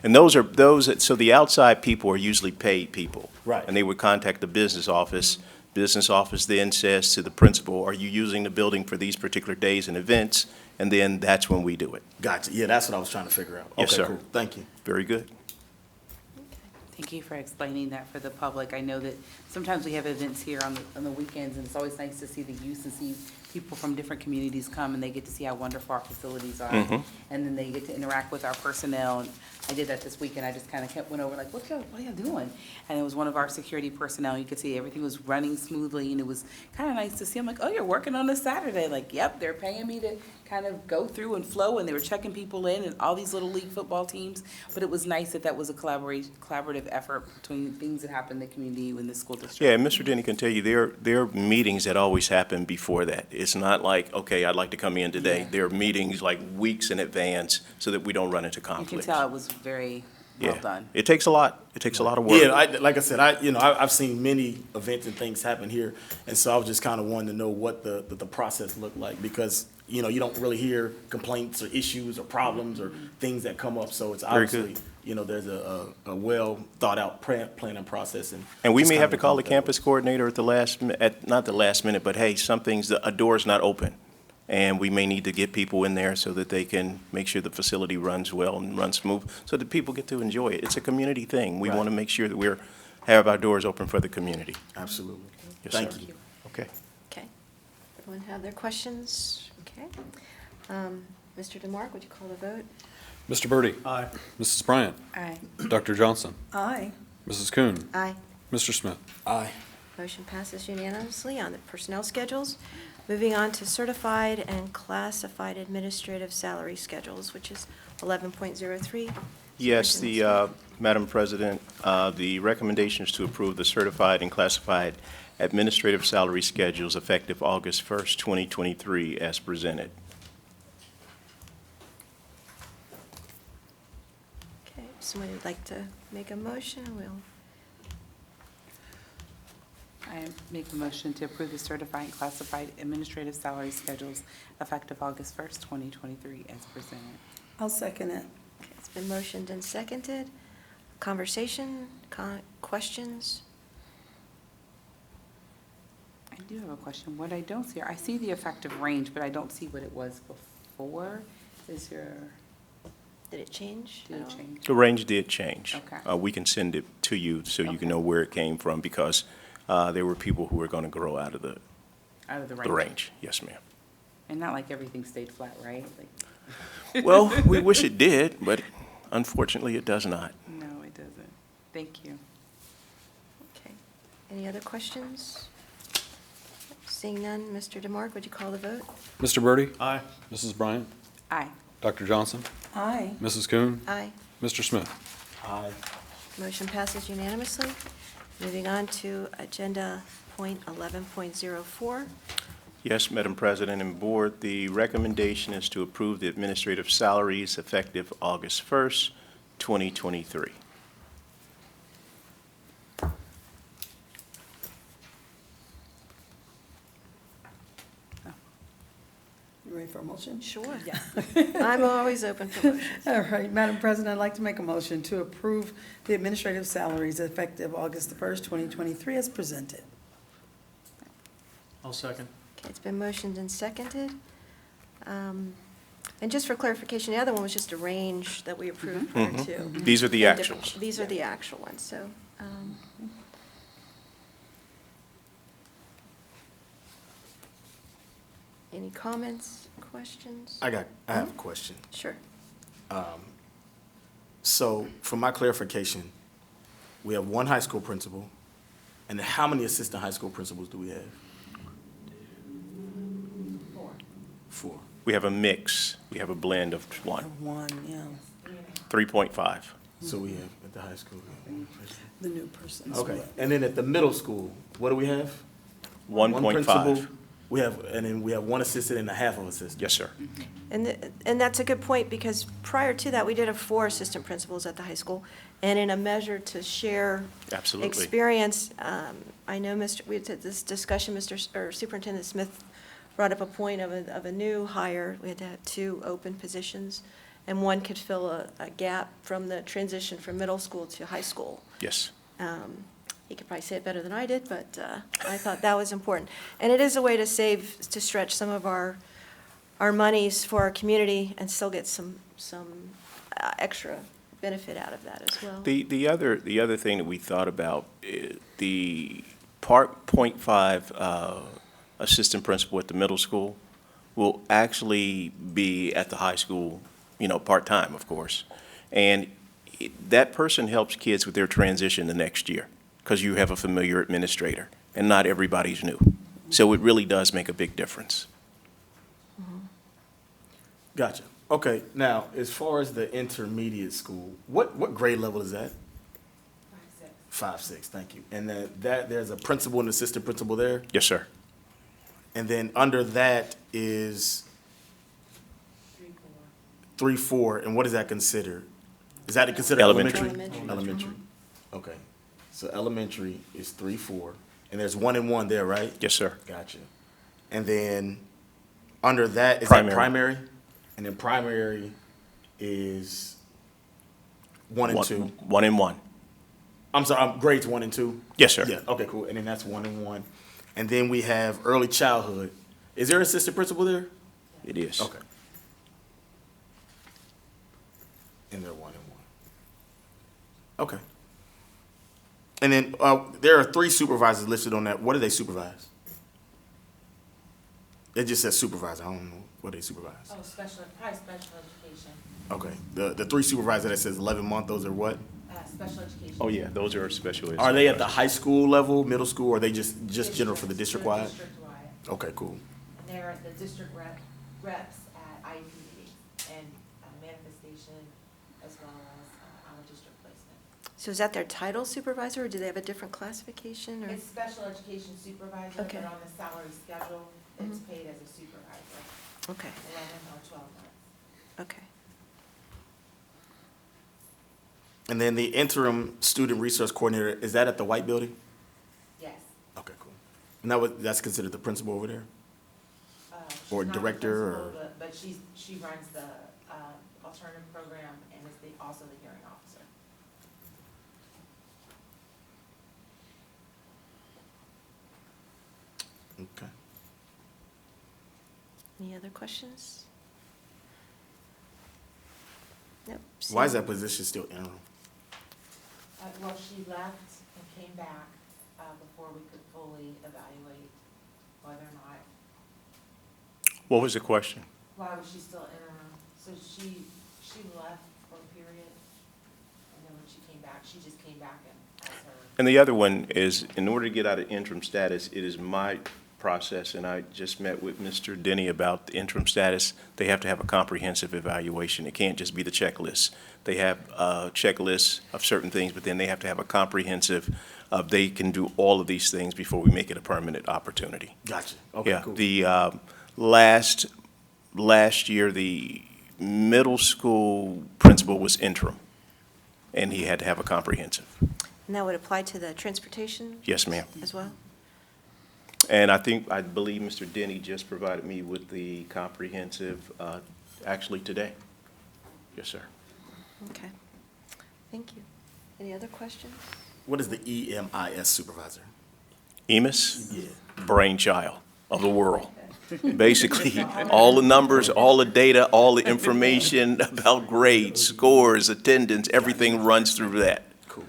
And so the outside people are usually paid people. Right. And they would contact the business office. Business office then says to the principal, are you using the building for these particular days and events? And then that's when we do it. Gotcha. Yeah, that's what I was trying to figure out. Yes, Okay, sir. cool. Thank you. Very good. Thank you for explaining that for the public. I know that sometimes we have events here on the weekends, and it's always nice to see the youth and see people from different communities come, and they get to see how wonderful our facilities are. Mhm. And then they get to interact with our personnel. And I did that this weekend. I just kind of went over like, what are y'all doing? And it was one of our security personnel. You could see everything was running smoothly, and it was kind of nice to see. I'm like, oh, you're working on this Saturday. Like, yep, they're paying me to kind of go through and flow, and they were checking people in and all these little league football teams. But it was nice that was a collaborative effort between things that happen in the community and the school district. Yeah, and Mr. Denny can tell you, there are meetings that always happen before that. It's not like, okay, I'd like to come in today. Yeah. There are meetings like weeks in advance so that we don't run into You can conflicts. tell it was very well Yeah. done. It takes a lot. It takes a lot of work. Yeah, like I said, I've seen many events and things happen here, and so I was just kind of wanting to know what the process looked like, because, you don't really hear complaints or issues or problems or things that come up, so it's Very obviously, good. there's a well thought out planning process. And we just may kinda have to call the want that. campus coordinator not the last minute, but hey, some things, a door's not open. And we may need to get people in there so that they can make sure the facility runs well and runs smooth, so that people get to enjoy it. It's a community thing. We Right. want to make sure that have our doors open for the community. Absolutely. Yes, Thank sir. you. Okay. Okay. Everyone have their questions? Okay. Mr. DeMark, would you call the vote? Mr. Birdie. Aye. Mrs. Bryant. Aye. Dr. Johnson. Aye. Mrs. Kuhn. Aye. Mr. Smith. Aye. Motion passes unanimously on the personnel schedules. Moving on to certified and classified administrative salary schedules, which is 11.03. Yes, Madam President, the recommendation is to approve the certified and classified administrative salary schedules effective August 1st, 2023, as presented. Okay, someone would like to make a motion, we'll, I make a motion to approve the certified and classified administrative salary schedules effective August 1st, 2023, as presented. I'll second it. okay, it's been motioned and seconded. Conversation, questions? I do have a question. What I don't see, I see the effective range, but I don't see what it was before. Is there, Did it change? did at it all? change? The range did change. Okay. We can send it to you so you Okay. can know where it came from, because there were people who were going to grow out of the Out of the range? range. Yes, ma'am. And not like everything stayed flat, right? Like, Well, we wish it did, but unfortunately, it does not. no, it doesn't. Thank you. Okay. Any other questions? Seeing none, Mr. DeMark, would you call the vote? Mr. Birdie. Aye. Mrs. Bryant. Aye. Dr. Johnson. Aye. Mrs. Kuhn. Aye. Mr. Smith. Aye. Motion passes unanimously. Moving on to agenda point 11.04. Yes, Madam President and Board, the recommendation is to approve the administrative salaries effective August 1st, 2023. You ready for a motion? Sure. I'm always open for motions. All right, Madam President, I'd like to make a motion to approve the administrative salaries effective August the 1st, 2023 as presented. I'll second. Okay, it's been motioned and seconded. And just for clarification, the other one was just a range that we approved prior to. These are the And different- actuals. These are the actual ones, so. Any comments, questions? I have a question. Sure. So for my clarification, we have one high school principal, and then how many assistant high school principals do we have? Four. We have a mix. We have a blend of one, One, yeah, 3.5. So we have at the high school. the new person. Okay, and then at the middle school, what do we have? 1.5. principal. We have, and then we have one assistant and a half of assistant. Yes, sir. And that's a good point, because prior to that, we did have 4 assistant principals at the high school. And in a measure to share Absolutely. experience, I know we had this discussion, or Superintendent Smith brought up a point of a new hire. We had to have 2 open positions, and one could fill a gap from the transition from middle school to high school. Yes. He could probably say it better than I did, but I thought that was important. And it is a way to stretch some of our monies for our community and still get some extra benefit out of that as well. The other thing that we thought about, the Part .5 assistant principal at the middle school will actually be at the high school, part-time, of course. And that person helps kids with their transition the next year, because you have a familiar administrator, and not everybody's new. So it really does make a big difference. Gotcha. Okay, now, as far as the intermediate school, what grade level is that? 5, 6, thank you. And there's a principal and assistant principal there? Yes, sir. And then under that is 3, 4, and what is that considered? Is that considered Elementary. elementary? Elementary. Okay. So elementary is 3, 4, and there's 1 and 1 there, right? Yes, sir. Gotcha. And then under that, is Primary. that primary? And then primary is 1 and 2. 1 and 1. I'm sorry, grades 1 and 2? Yes, sir. Yeah, okay, cool. And then that's 1 and 1. And then we have early childhood. Is there an assistant principal there? It is. Okay. And they're 1 and 1. Okay. And then there are 3 supervisors listed on that. What do they supervise? It just says supervisor. I don't know what they supervise. Oh, probably special education, Okay. The 3 supervisors that says 11 month, those are what? special education. Oh, yeah, those are special ed. Are they at the high school level, middle school, or are they just general for the district-wide? District-wide. Okay, cool. And they're the district reps at IEP meetings and manifestation, as well as our district placement. So is that their title, supervisor, or do they have a different classification? Or It's special education supervisor, Okay. but on the salary schedule, it's paid as a supervisor, Okay, 11 or 12 months. okay. And then the interim student resource coordinator, is that at the white building? Yes. Okay, cool. And that's considered the principal over there? She's Or not the director, principal, or- But she runs the alternative program and is also the hearing officer. Okay. Any other questions? Nope. Why is that position still interim? Well, she left and came back before we could fully evaluate whether or not, What was the question? why was she still interim? So she left for a period, and then when she came back, she just came back and as her. And the other one is, in order to get out of interim status, it is my process, and I just met with Mr. Denny about the interim status. They have to have a comprehensive evaluation. It can't just be the checklist. They have checklists of certain things, but then they have to have a comprehensive, they can do all of these things before we make it a permanent opportunity. Gotcha. Okay, Yeah, cool. the last year, the middle school principal was interim, and he had to have a comprehensive. And that would apply to the transportation? Yes, ma'am. As well? And I believe Mr. Denny just provided me with the comprehensive, actually today. Yes, sir. Okay. Thank you. Any other questions? What is the EMIS supervisor? EMIS, Yeah. brainchild of the world. Basically, all the numbers, all the data, all the information about grades, scores, attendance, everything runs through that. Cool.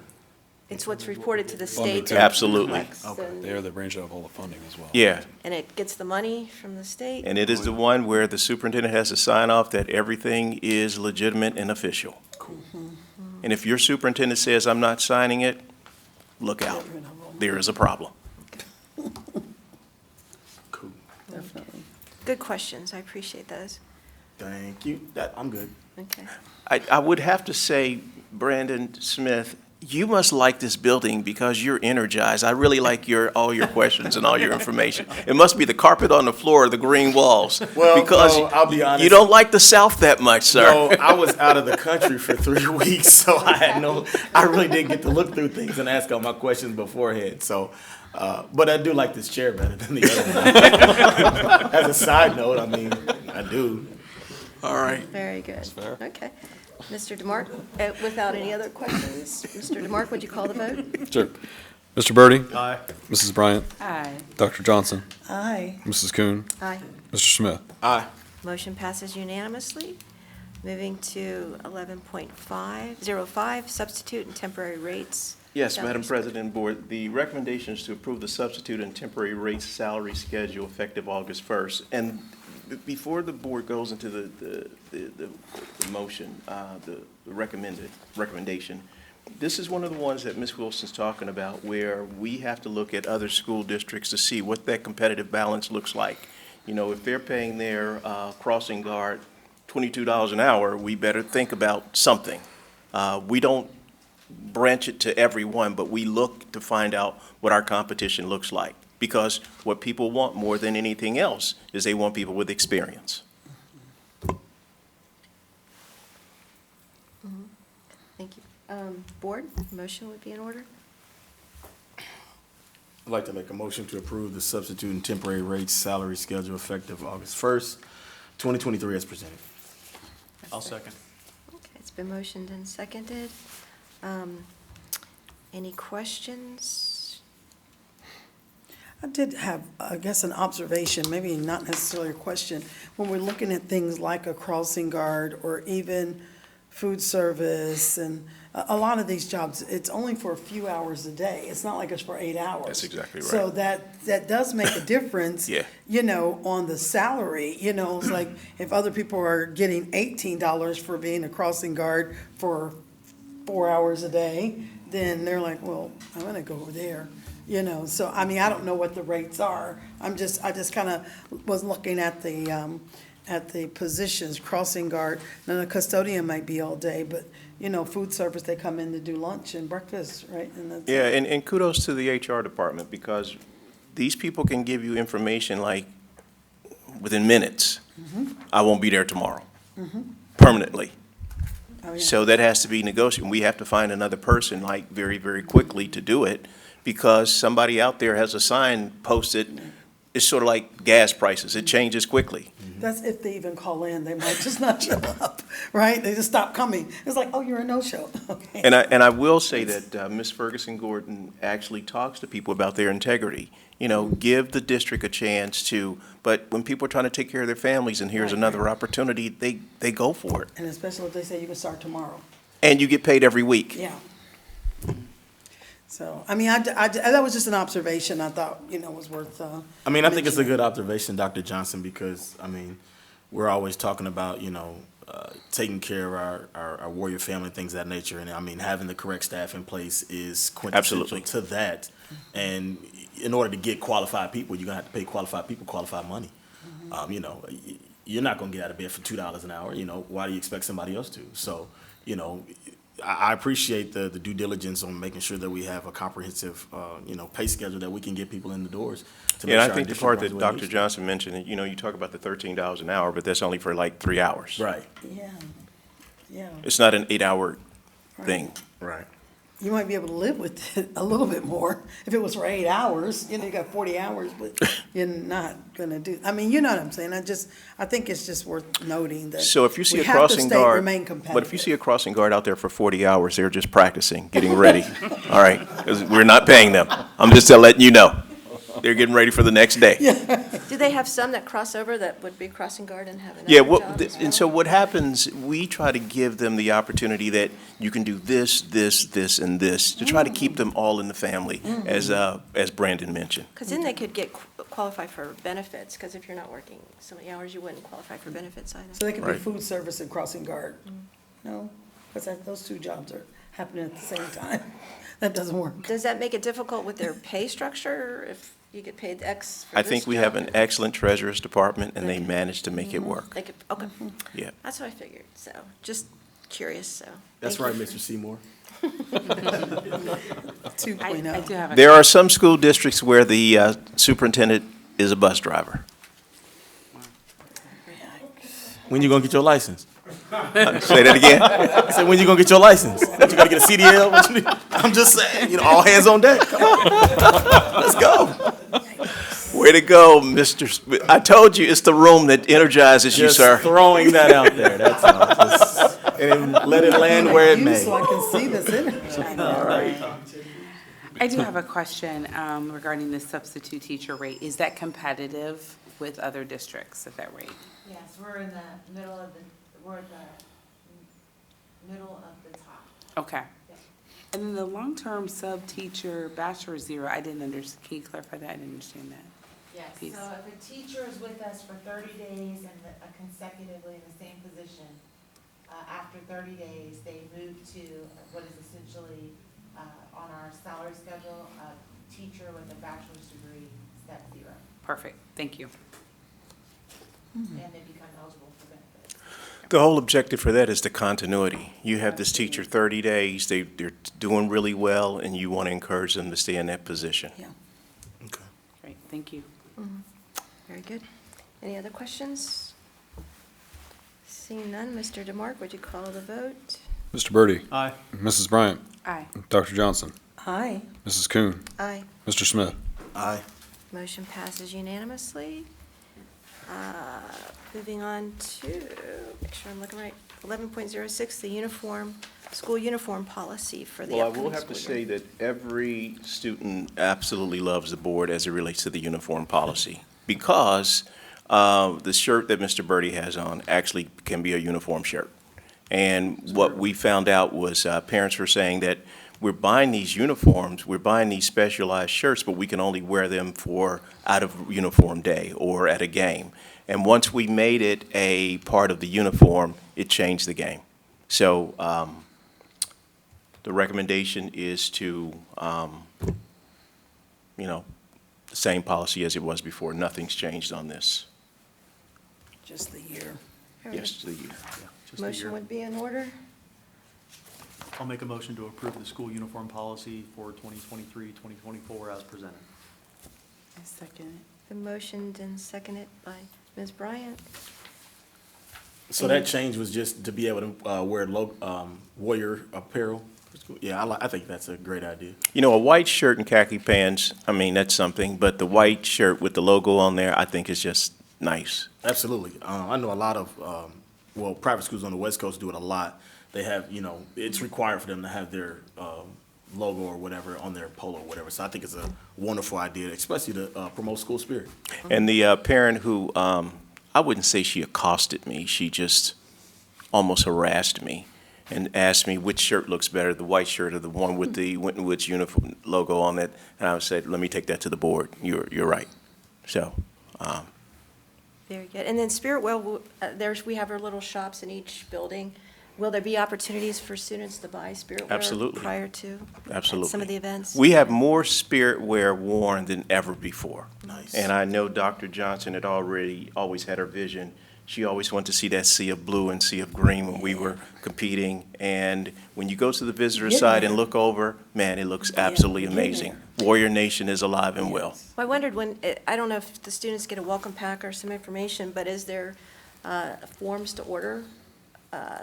It's what's reported to the Funding state. too. that Absolutely. collects and- They're the brainchild of all the funding as well. Yeah, And it gets the money from the state? and it is the one where the superintendent has to sign off that everything is legitimate and official. And if your superintendent says, I'm not signing it, look out. There is a problem. Cool. Definitely. Good questions. I appreciate those. Thank you. I'm good. Okay. I would have to say, Brandon Smith, you must like this building because you're energized. I really like all your questions and all your information. It must be the carpet on the floor, the green walls. Well, because no, I'll be honest. you don't like the South that much, sir. No, I was out of the country for 3 weeks, so I really didn't get to look through things and ask all my questions beforehand. So, but I do like this chair better than the other one. As a side note, I mean, I do. All right. Very good. fair. Okay. Mr. DeMark, without any other questions, Mr. DeMark, would you call the vote? Sure. Mr. Birdie? Aye. Mrs. Bryant? Aye. Dr. Johnson? Aye. Mrs. Kuhn? Aye. Mr. Smith? Aye. Motion passes unanimously. Moving to 11.05, substitute and temporary rates. Yes, Salary Madam schedule. President and Board, the recommendation is to approve the substitute and temporary rates salary schedule effective August 1st. And before the board goes into the motion, the recommendation, this is one of the ones that Ms. Wilson's talking about where we have to look at other school districts to see what that competitive balance looks like. You know, if they're paying their crossing guard $22 an hour, we better think about something. We don't branch it to everyone, but we look to find out what our competition looks like. Because what people want more than anything else is they want people with experience. Thank you. Board, motion would be in order? I'd like to make a motion to approve the substitute and temporary rates salary schedule effective August 1st, 2023 as presented. I'll second. Okay, it's been motioned and seconded. Any questions? I did have, I guess, an observation, maybe not necessarily a question. When we're looking at things like a crossing guard or even food service and a lot of these jobs, it's only for a few hours a day. It's not like it's for 8 hours. That's exactly right. So that does make a difference. Yeah. You know, on the salary, you know, it's like if other people are getting $18 for being a crossing guard for 4 hours a day, then they're like, well, I'm gonna go over there. You know, so, I mean, I don't know what the rates are. I just kind of was looking at the positions, crossing guard. Now, the custodian might be all day, but, you know, food service, they come in to do lunch and breakfast, right? And that's Yeah, and kudos to the HR department because these people can give you information like within minutes. I won't be there tomorrow, permanently. Oh, yeah. So that has to be negotiated. We have to find another person like very, very quickly to do it because somebody out there has a sign posted. It's sort of like gas prices. It changes quickly. That's if they even call in, they might just not show up, right? They just stop coming. It's like, oh, you're a no-show, okay. And I will say that Ms. Ferguson Gordon actually talks to people about their integrity. You know, give the district a chance to, but when people are trying to take care of their families and here's Right, another right. opportunity, they go for it. And especially if they say you can start tomorrow. And you get paid every week. Yeah. So, I mean, that was just an observation I thought, you know, was worth, I mean, I think it's a good observation, Dr. Johnson, because, I mean, we're always talking about, you know, taking care of our warrior family, things of that nature. And I mean, having the correct staff in place is quintessential Absolutely. to that. And in order to get qualified people, you're gonna have to pay qualified people qualified money. You know, you're not gonna get out of bed for $2 an hour. You know, why do you expect somebody else to? So, you know, I appreciate the due diligence on making sure that we have a comprehensive, you know, pay schedule that we can get people in the doors. To make And I sure our think the district part runs that the way it Dr. needs to. Johnson mentioned, you know, you talk about the $13 an hour, but that's only for like 3 hours. Right, yeah, yeah. It's not an 8-hour thing. right. you might be able to live with it a little bit more. If it was for 8 hours, you know, you got 40 hours, but you're not gonna do, I mean, you know what I'm saying? I think it's just worth noting that. So if you see we a have to crossing stay- guard, remain but if you see a competitive. crossing guard out there for 40 hours, they're just practicing, getting ready. All right, 'cause we're not paying them. I'm just letting you know. They're getting ready for the next day. Do they have some that cross over that would be crossing guard and have another Yeah, job as and so well? what happens, we try to give them the opportunity that you can do this, this, this, and this, to try to keep them all in the family, as Brandon mentioned. Because then they could qualify for benefits, because if you're not working so many hours, you wouldn't qualify for benefits either. So they could be Right. food service and crossing guard. No, because those two jobs are happening at the same time. That doesn't work. Does that make it difficult with their pay structure if you get paid X for I this think we have job? an excellent treasurer's department, and they Okay. manage to make it work. They could, okay. Yeah. That's what I figured, so, just curious, so. That's thank right, you Mr. Seymour. 2.0. I do have a. There are some school districts where the superintendent is a bus driver. When you gonna get your license? Say that again? I said, when you gonna get your license? What, you gotta get a CDL? What you need? I'm just saying, you know, all hands on deck. Come on. Let's go. Way to go, Mr. Smith. I told you, it's the room that energizes you, Just sir. throwing that out there, that's all. Just- And then let it land where it You, may. So I can see this energy. I do have a question regarding the substitute teacher rate. Is that competitive with other districts at that rate? Yes, we're in the middle of we're at the middle of the top. Okay. And then the long-term sub-teacher bachelor zero, I didn't understand. Can you clarify that? I didn't understand that. Yes, Piece. so if a teacher is with us for 30 days and consecutively in the same position, after 30 days, they move to what is essentially, on our salary schedule, a teacher with a bachelor's degree, step 0, Perfect. Thank you. and they become eligible for benefits. The whole objective for that is the continuity. You have this teacher 30 days, they're doing really well, and you want to encourage them to stay in that position. Yeah. Okay. Great. Thank you. Very good. Any other questions? Seeing none, Mr. DeMark, would you call the vote? Mr. Birdie, Aye. Mrs. Bryant, Aye. Dr. Johnson, Hi. Mrs. Kuhn, Aye. Mr. Smith. Aye. Motion passes unanimously. Moving on to, make sure I'm looking right, 11.06, the school uniform policy for the Well, I upcoming will have to school year. say that every student absolutely loves the board as it relates to the uniform policy, because the shirt that Mr. Birdie has on actually can be a uniform shirt. And what we found out was parents were saying that we're buying these uniforms, we're buying these specialized shirts, but we can only wear them for out of uniform day or at a game. And once we made it a part of the uniform, it changed the game. So the recommendation is to, the same policy as it was before. Nothing's changed on this. Just the year. Very good. Yes, the year. Just a Motion year. would be in order. I'll make a motion to approve the school uniform policy for 2023, 2024 as presented. I second The motioned and seconded by Ms. Bryant. So that change was just to be able to wear Warrior apparel? Yeah, I think that's a great idea. You know, a white shirt and khaki pants, I mean, that's something, but the white shirt with the logo on there, I think is just nice. Absolutely. I know a lot of, private schools on the West Coast do it a lot. They have, it's required for them to have their logo or whatever on their polo or whatever. So I think it's a wonderful idea, especially to promote school spirit. And the parent who, I wouldn't say she accosted me, she just almost harassed me and asked me which shirt looks better, the white shirt or the one with the Winton Woods uniform logo on it. And I said, let me take that to the board. You're right. So, Very good. And then Spirit Well, we have our little shops in each building. Will there be opportunities for students to buy Spirit Wear Absolutely. prior to? absolutely. Some of the events? We have more spirit wear worn than ever before. Nice. And I know Dr. Johnson had always had her vision. She always wanted to see that sea of blue and sea of green when we were competing. And when you go to the visitor Getting side and there. look over, man, it looks absolutely getting amazing. Warrior Nation is alive and well. Well, I wondered I don't know if the students get a welcome pack or some information, but is there forms to order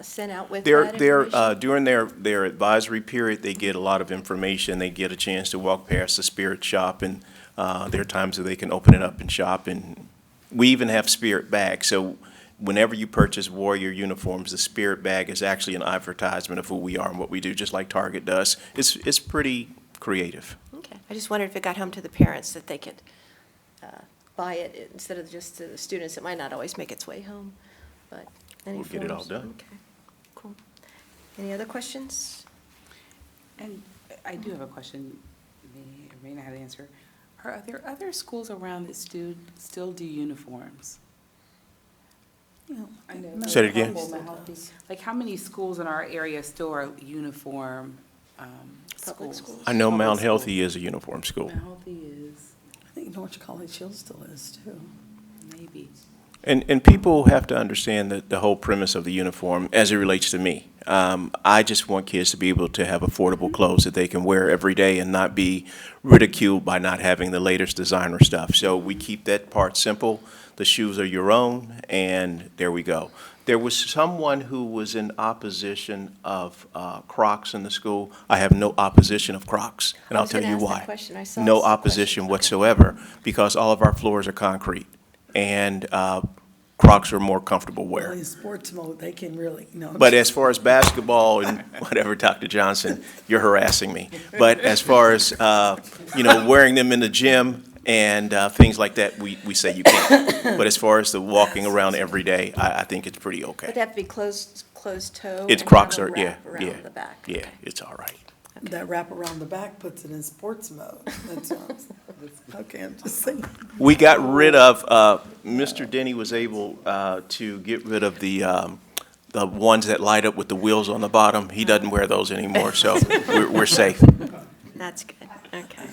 sent out with They're, that they're, information? during their advisory period, they get a lot of information. They get a chance to walk past the Spirit shop, and there are times that they can open it up and shop. And we even have Spirit bags. So whenever you purchase Warrior uniforms, the Spirit bag is actually an advertisement of who we are and what we do, just like Target does. It's pretty creative. Okay, I just wondered if it got home to the parents that they could buy it instead of just to the students. It might not always make its way home, but any We'll get it all forms? done. Okay, cool. Any other questions? And I do have a question, may or may not have the answer. Are there other schools around that still do uniforms? I know. Say it again. Like, how many schools in our area still are uniform Public schools? schools? I know Public Mount schools. Healthy is a uniform school. Mount Healthy is, I think Norwich College Hill still is too. maybe. And people have to understand that the whole premise of the uniform, as it relates to me, I just want kids to be able to have affordable clothes that they can wear every day and not be ridiculed by not having the latest designer stuff. So we keep that part simple. The shoes are your own, and there we go. There was someone who was in opposition of Crocs in the school. I have no opposition of Crocs, and I I'll was tell gonna you ask that why. question. I saw No some opposition questions. whatsoever, because all of our floors are concrete, and Crocs are more comfortable wear. Well, in sports mode, they can really, But as far as basketball and whatever, Dr. Johnson, you're harassing me. But as far as, wearing them in the gym and things like that, we say you can't. But as far as the walking around every day, I think it's pretty Would okay. they have to be closed toe? It's and Crocs have a are, yeah, wrap around the back? yeah, Okay. it's all right. that wrap around the back puts it in sports mode. That's what okay, I'm just saying. We got rid of, Mr. Denny was able to get rid of the ones that light up with the wheels on the bottom. He doesn't wear those anymore, so we're safe. That's good, okay.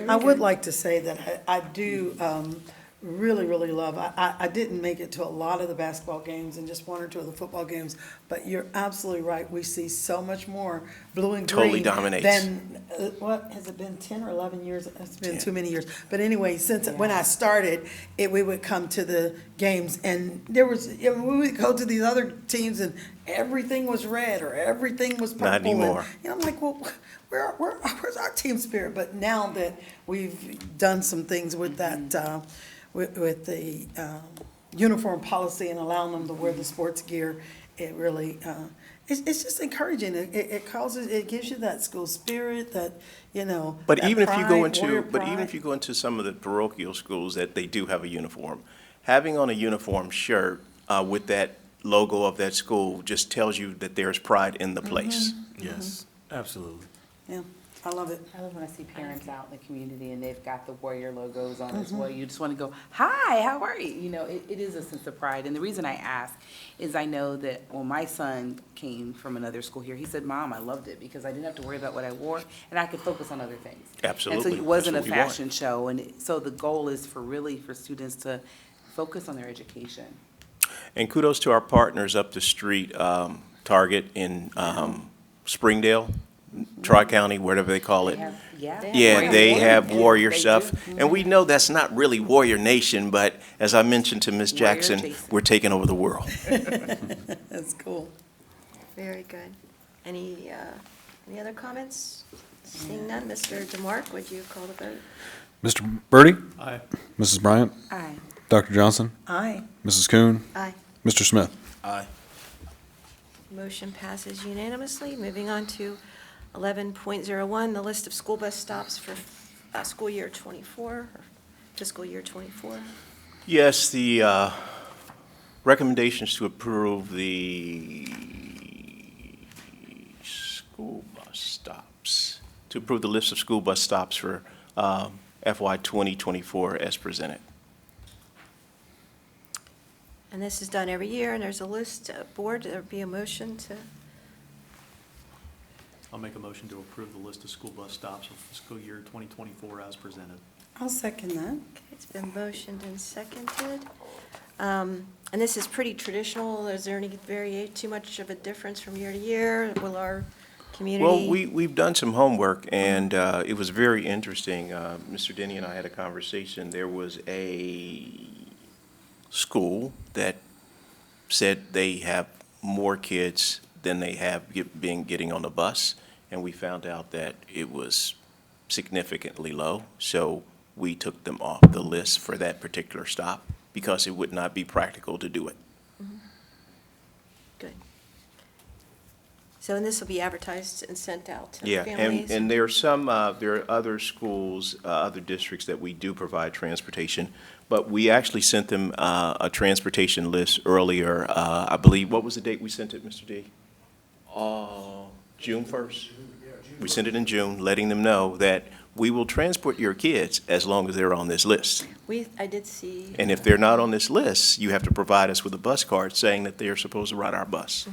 I would like to say that I do really, really love, I didn't make it to a lot of the basketball games and just one or two of the football games, but you're absolutely right. We see so much more blue and green. Totally dominates. Than, what, has it been 10 or 11 years? It's been too many years. But anyway, since, when I started, we would come to the games and there was, we would go to these other teams and everything was red or everything was purple. Not anymore. And I'm like, well, where's our team spirit? But now that we've done some things with that, with the uniform policy and allowing them to wear the sports gear, it really, it's just encouraging. It gives you that school spirit, that, But that even if you go pride, warrior into, but even pride. if you go into some of the parochial schools that they do have a uniform, having on a uniform shirt with that logo of that school just tells you that there's pride in the place. Yes, absolutely. Yeah, I love it. I love when I see parents out in the community and they've got the Warrior logos on as well. You just want to go, hi, how are you? It is a sense of pride. And the reason I ask is I know that when my son came from another school here, he said, Mom, I loved it because I didn't have to worry about what I wore and I could focus on other things. Absolutely. And so it wasn't a That's what we want. fashion show. And so the goal is for students to focus on their education. And kudos to our partners up the street, Target in Springdale, Tri-County, whatever they call it. Yeah, they have Warrior They stuff. do. And we know that's not really Warrior Nation, but as I mentioned to Ms. Warrior Jackson, Jason. we're taking over the world. That's cool. Very good. Any other comments? Seeing none, Mr. DeMark, would you call the vote? Mr. Birdie? Aye. Mrs. Bryant? Aye. Dr. Johnson? Aye. Mrs. Kuhn? Aye. Mr. Smith? Aye. Motion passes unanimously. Moving on to 11.01, the list of school bus stops for school year '24, or fiscal year '24. Yes, the recommendations to approve the school bus stops, to approve the list of school bus stops for FY 2024 as presented. And this is done every year, and there's a list, board, there'd be a motion to, I'll make a motion to approve the list of school bus stops for fiscal year 2024 as presented. I'll second that. okay, it's been motioned and seconded. And this is pretty traditional. Is there any too much of a difference from year to year? Will our community? Well, we've done some homework, and it was very interesting. Mr. Denny and I had a conversation. There was a school that said they have more kids than they have been getting on the bus, and we found out that it was significantly low, so we took them off the list for that particular stop because it would not be practical to do it. Good. So, and this will be advertised and sent out to Yeah, families? and there are some, there are other schools, other districts that we do provide transportation, but we actually sent them a transportation list earlier, I believe, what was the date we sent it, Mr. D? June 1st? We sent it in June, letting them know that we will transport your kids as long as they're on this list. I did see. And if they're not on this list, you have to provide us with a bus card saying that they are supposed to ride our bus.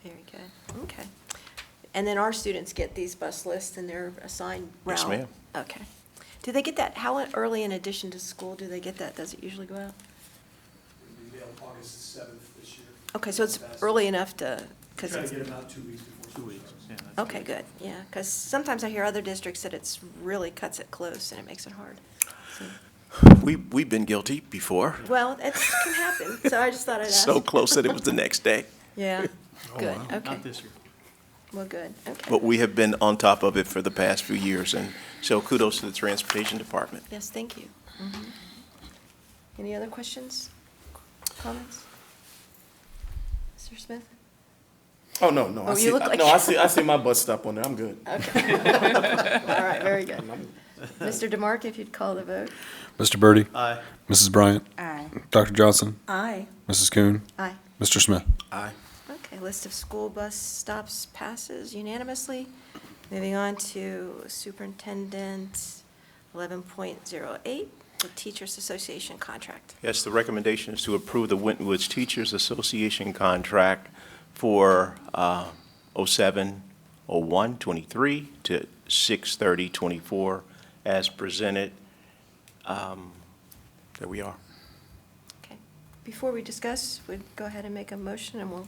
Very good, okay. And then our students get these bus lists and they're assigned route? Yes, ma'am. Okay. Do they get that, how early in addition to school do they get that? Does it usually go out? August 7th this year. Okay, so it's early enough to, because Try to it's, get them out 2 weeks before. 2 weeks, yeah. that's okay, good, yeah. Because sometimes I hear other districts that it's really cuts it close and it makes it hard. So- We've been guilty before, Well, it can happen, so I just thought I'd ask. so close that it was the next day. Yeah, good, Oh, okay. Not this year. Well, good, okay. But we have been on top of it for the past few years, and so kudos to the Transportation Department. Yes, thank you. Any other questions, comments? Mr. Smith? Oh, no, no. Oh, I you see, look like- no, I see my bus stop on there. I'm good. Okay. All right, very good. Mr. DeMark, if you'd call the vote. Mr. Birdie, Aye. Mrs. Bryant, Aye. Dr. Johnson, Aye. Mrs. Kuhn, Aye. Mr. Smith. Aye. Okay, list of school bus stops passes unanimously. Moving on to Superintendent 11.08, the Teachers Association contract. Yes, the recommendation is to approve the Winton Woods Teachers Association contract for 07/01/23 to 6/30/24 as presented. There we are. Okay. Before we discuss, we'd go ahead and make a motion and we'll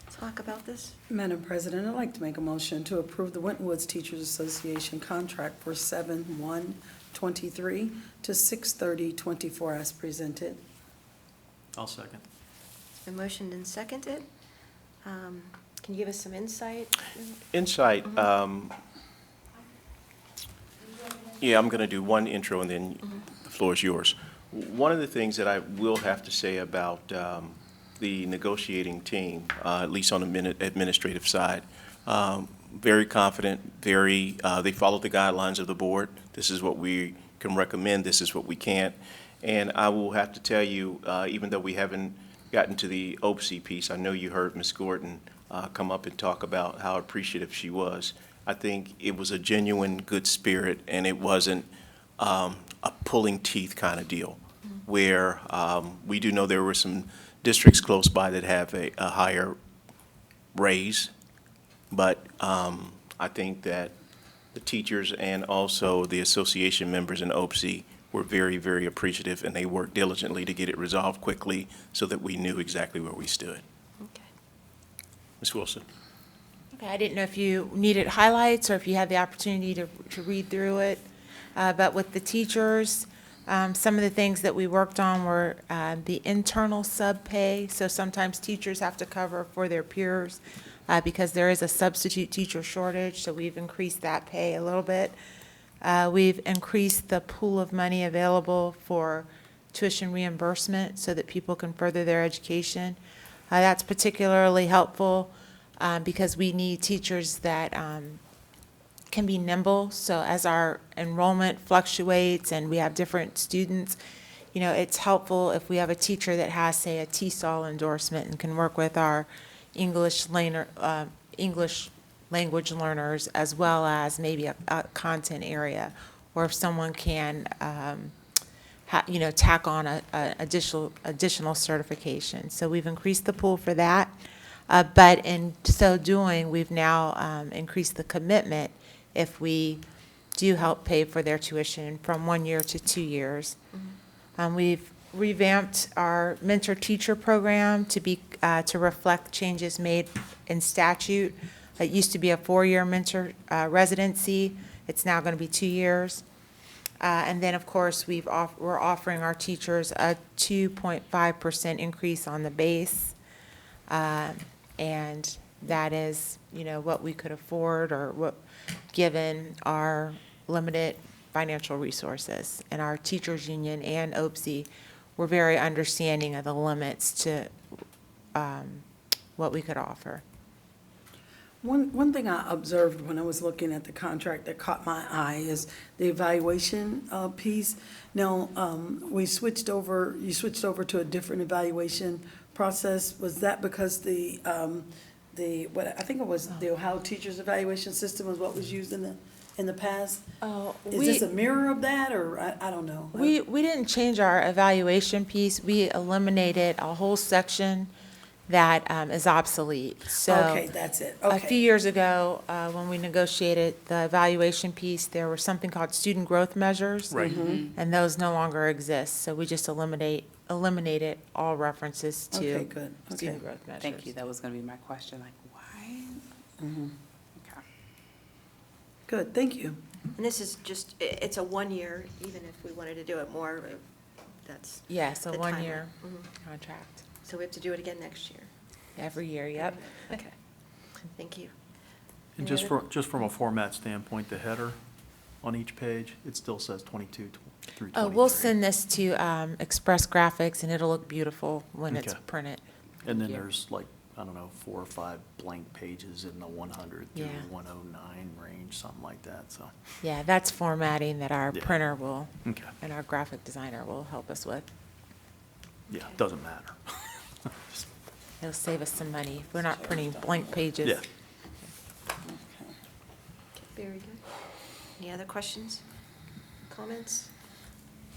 talk about this. Madam President, I'd like to make a motion to approve the Winton Woods Teachers Association contract for 7/1/23 to 6/30/24 as presented. I'll second. It's been motioned and seconded. Can you give us some insight? Insight, yeah, I'm going to do one intro and then the floor is yours. One of the things that I will have to say about the negotiating team, at least on the administrative side, very confident, they followed the guidelines of the board. This is what we can recommend, this is what we can't. And I will have to tell you, even though we haven't gotten to the OPSI piece, I know you heard Ms. Gordon come up and talk about how appreciative she was. I think it was a genuine good spirit, and it wasn't a pulling teeth kind of deal, where we do know there were some districts close by that have a higher raise, but I think that the teachers and also the association members in OPSI were very, very appreciative, and they worked diligently to get it resolved quickly so that we knew exactly where we stood. Okay. Ms. Wilson? Okay, I didn't know if you needed highlights or if you had the opportunity to read through it. But with the teachers, some of the things that we worked on were the internal sub-pay. So sometimes teachers have to cover for their peers because there is a substitute teacher shortage, so we've increased that pay a little bit. We've increased the pool of money available for tuition reimbursement so that people can further their education. That's particularly helpful because we need teachers that can be nimble. So as our enrollment fluctuates and we have different students, you know, it's helpful if we have a teacher that has, say, a TESOL endorsement and can work with our English language learners as well as maybe a content area, or if someone can, tack on a additional certification. So we've increased the pool for that, but in so doing, we've now increased the commitment if we do help pay for their tuition from 1 year to 2 years. We've revamped our mentor-teacher program to reflect changes made in statute. It used to be a 4-year mentor residency. It's now going to be 2 years. And then, of course, we're offering our teachers a 2.5% increase on the base. And that is, what we could afford or what, given our limited financial resources. And our teachers union and OPSI were very understanding of the limits to what we could offer. One thing I observed when I was looking at the contract that caught my eye is the evaluation piece. Now, you switched over to a different evaluation process. Was that because what I think it was the Ohio Teachers Evaluation System was what was used in the past? Oh, Is this a mirror of that, or I don't know? We didn't change our evaluation piece. We eliminated a whole section that is obsolete. So Okay, that's it. a Okay. few years ago, when we negotiated the evaluation piece, there was something called student growth measures. Right. And those no longer exist. So we just eliminated all references Okay, to good. student Okay. growth measures. Thank you, that was gonna be my question, like, why? Okay. Good, thank you. And this is just, it's a 1 year, even if we wanted to do it more, that's, Yes, a the one-year timeline. contract. So we have to do it again next year. Every year, yep. Okay, thank you. And Any other- just from a format standpoint, the header on each page, it still says 22 through 23. Oh, we'll send this to Express Graphics, and it'll look beautiful when it's Okay. printed. And then Yeah. there's like, I don't know, 4 or 5 blank pages in the 100 through Yeah. 109 range, something like that, so. Yeah, that's formatting that our Yeah. printer will, Okay. and our graphic designer will help us with. Yeah, doesn't matter. It'll save us some money. We're not printing blank pages. Yeah. Very good. Any other questions, comments?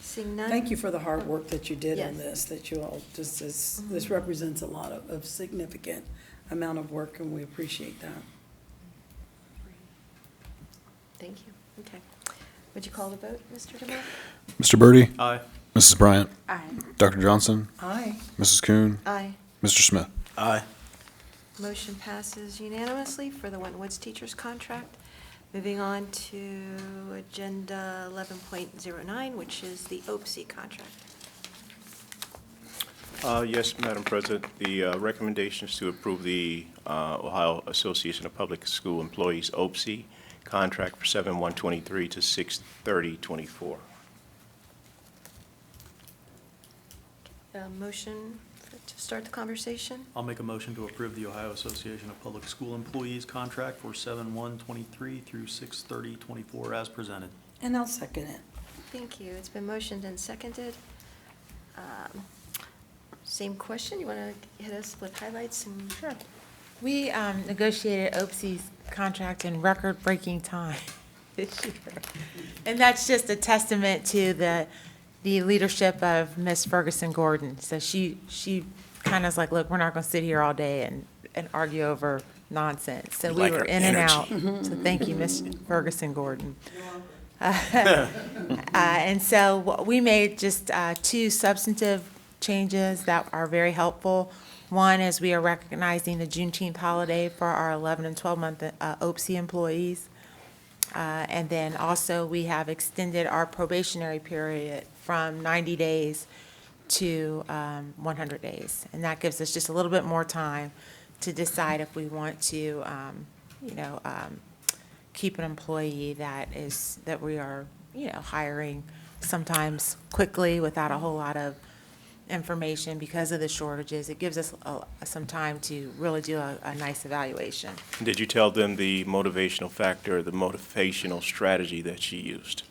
Seeing none? Thank you for the hard work that you did on Yes. this, that you all, this represents a lot of significant amount of work, and we appreciate that. Thank you. Okay. Would you call the vote, Mr. DeMar? Mr. Birdie, Aye. Mrs. Bryant, Aye. Dr. Johnson, Aye. Mrs. Kuhn, Aye. Mr. Smith. Aye. Motion passes unanimously for the Winton Woods teachers contract. Moving on to Agenda 11.09, which is the OPSI contract. Yes, Madam President, the recommendation is to approve the Ohio Association of Public School Employees, OPSI, contract for 7/1/23 to 6/30/24. Motion to start the conversation? I'll make a motion to approve the Ohio Association of Public School Employees contract for 7/1/23 through 6/30/24 as presented. And I'll second it. Thank you. It's been motioned and seconded. Same question, you want to hit us with highlights and? Sure. We negotiated OPSI's contract in record-breaking time this year. And that's just a testament to the leadership of Miss Ferguson Gordon. So she kind of is like, look, we're not going to sit here all day and argue over nonsense. So we like were her in and out. energy. So thank you, Miss Ferguson Gordon. And so we made just 2 substantive changes that are very helpful. One is we are recognizing the Juneteenth holiday for our 11 and 12-month OPSI employees. And then also, we have extended our probationary period from 90 days to 100 days. And that gives us just a little bit more time to decide if we want to, keep an employee that we are, hiring sometimes quickly without a whole lot of information because of the shortages. It gives us some time to really do a nice evaluation. Did you tell them the motivational factor, the motivational strategy that she used?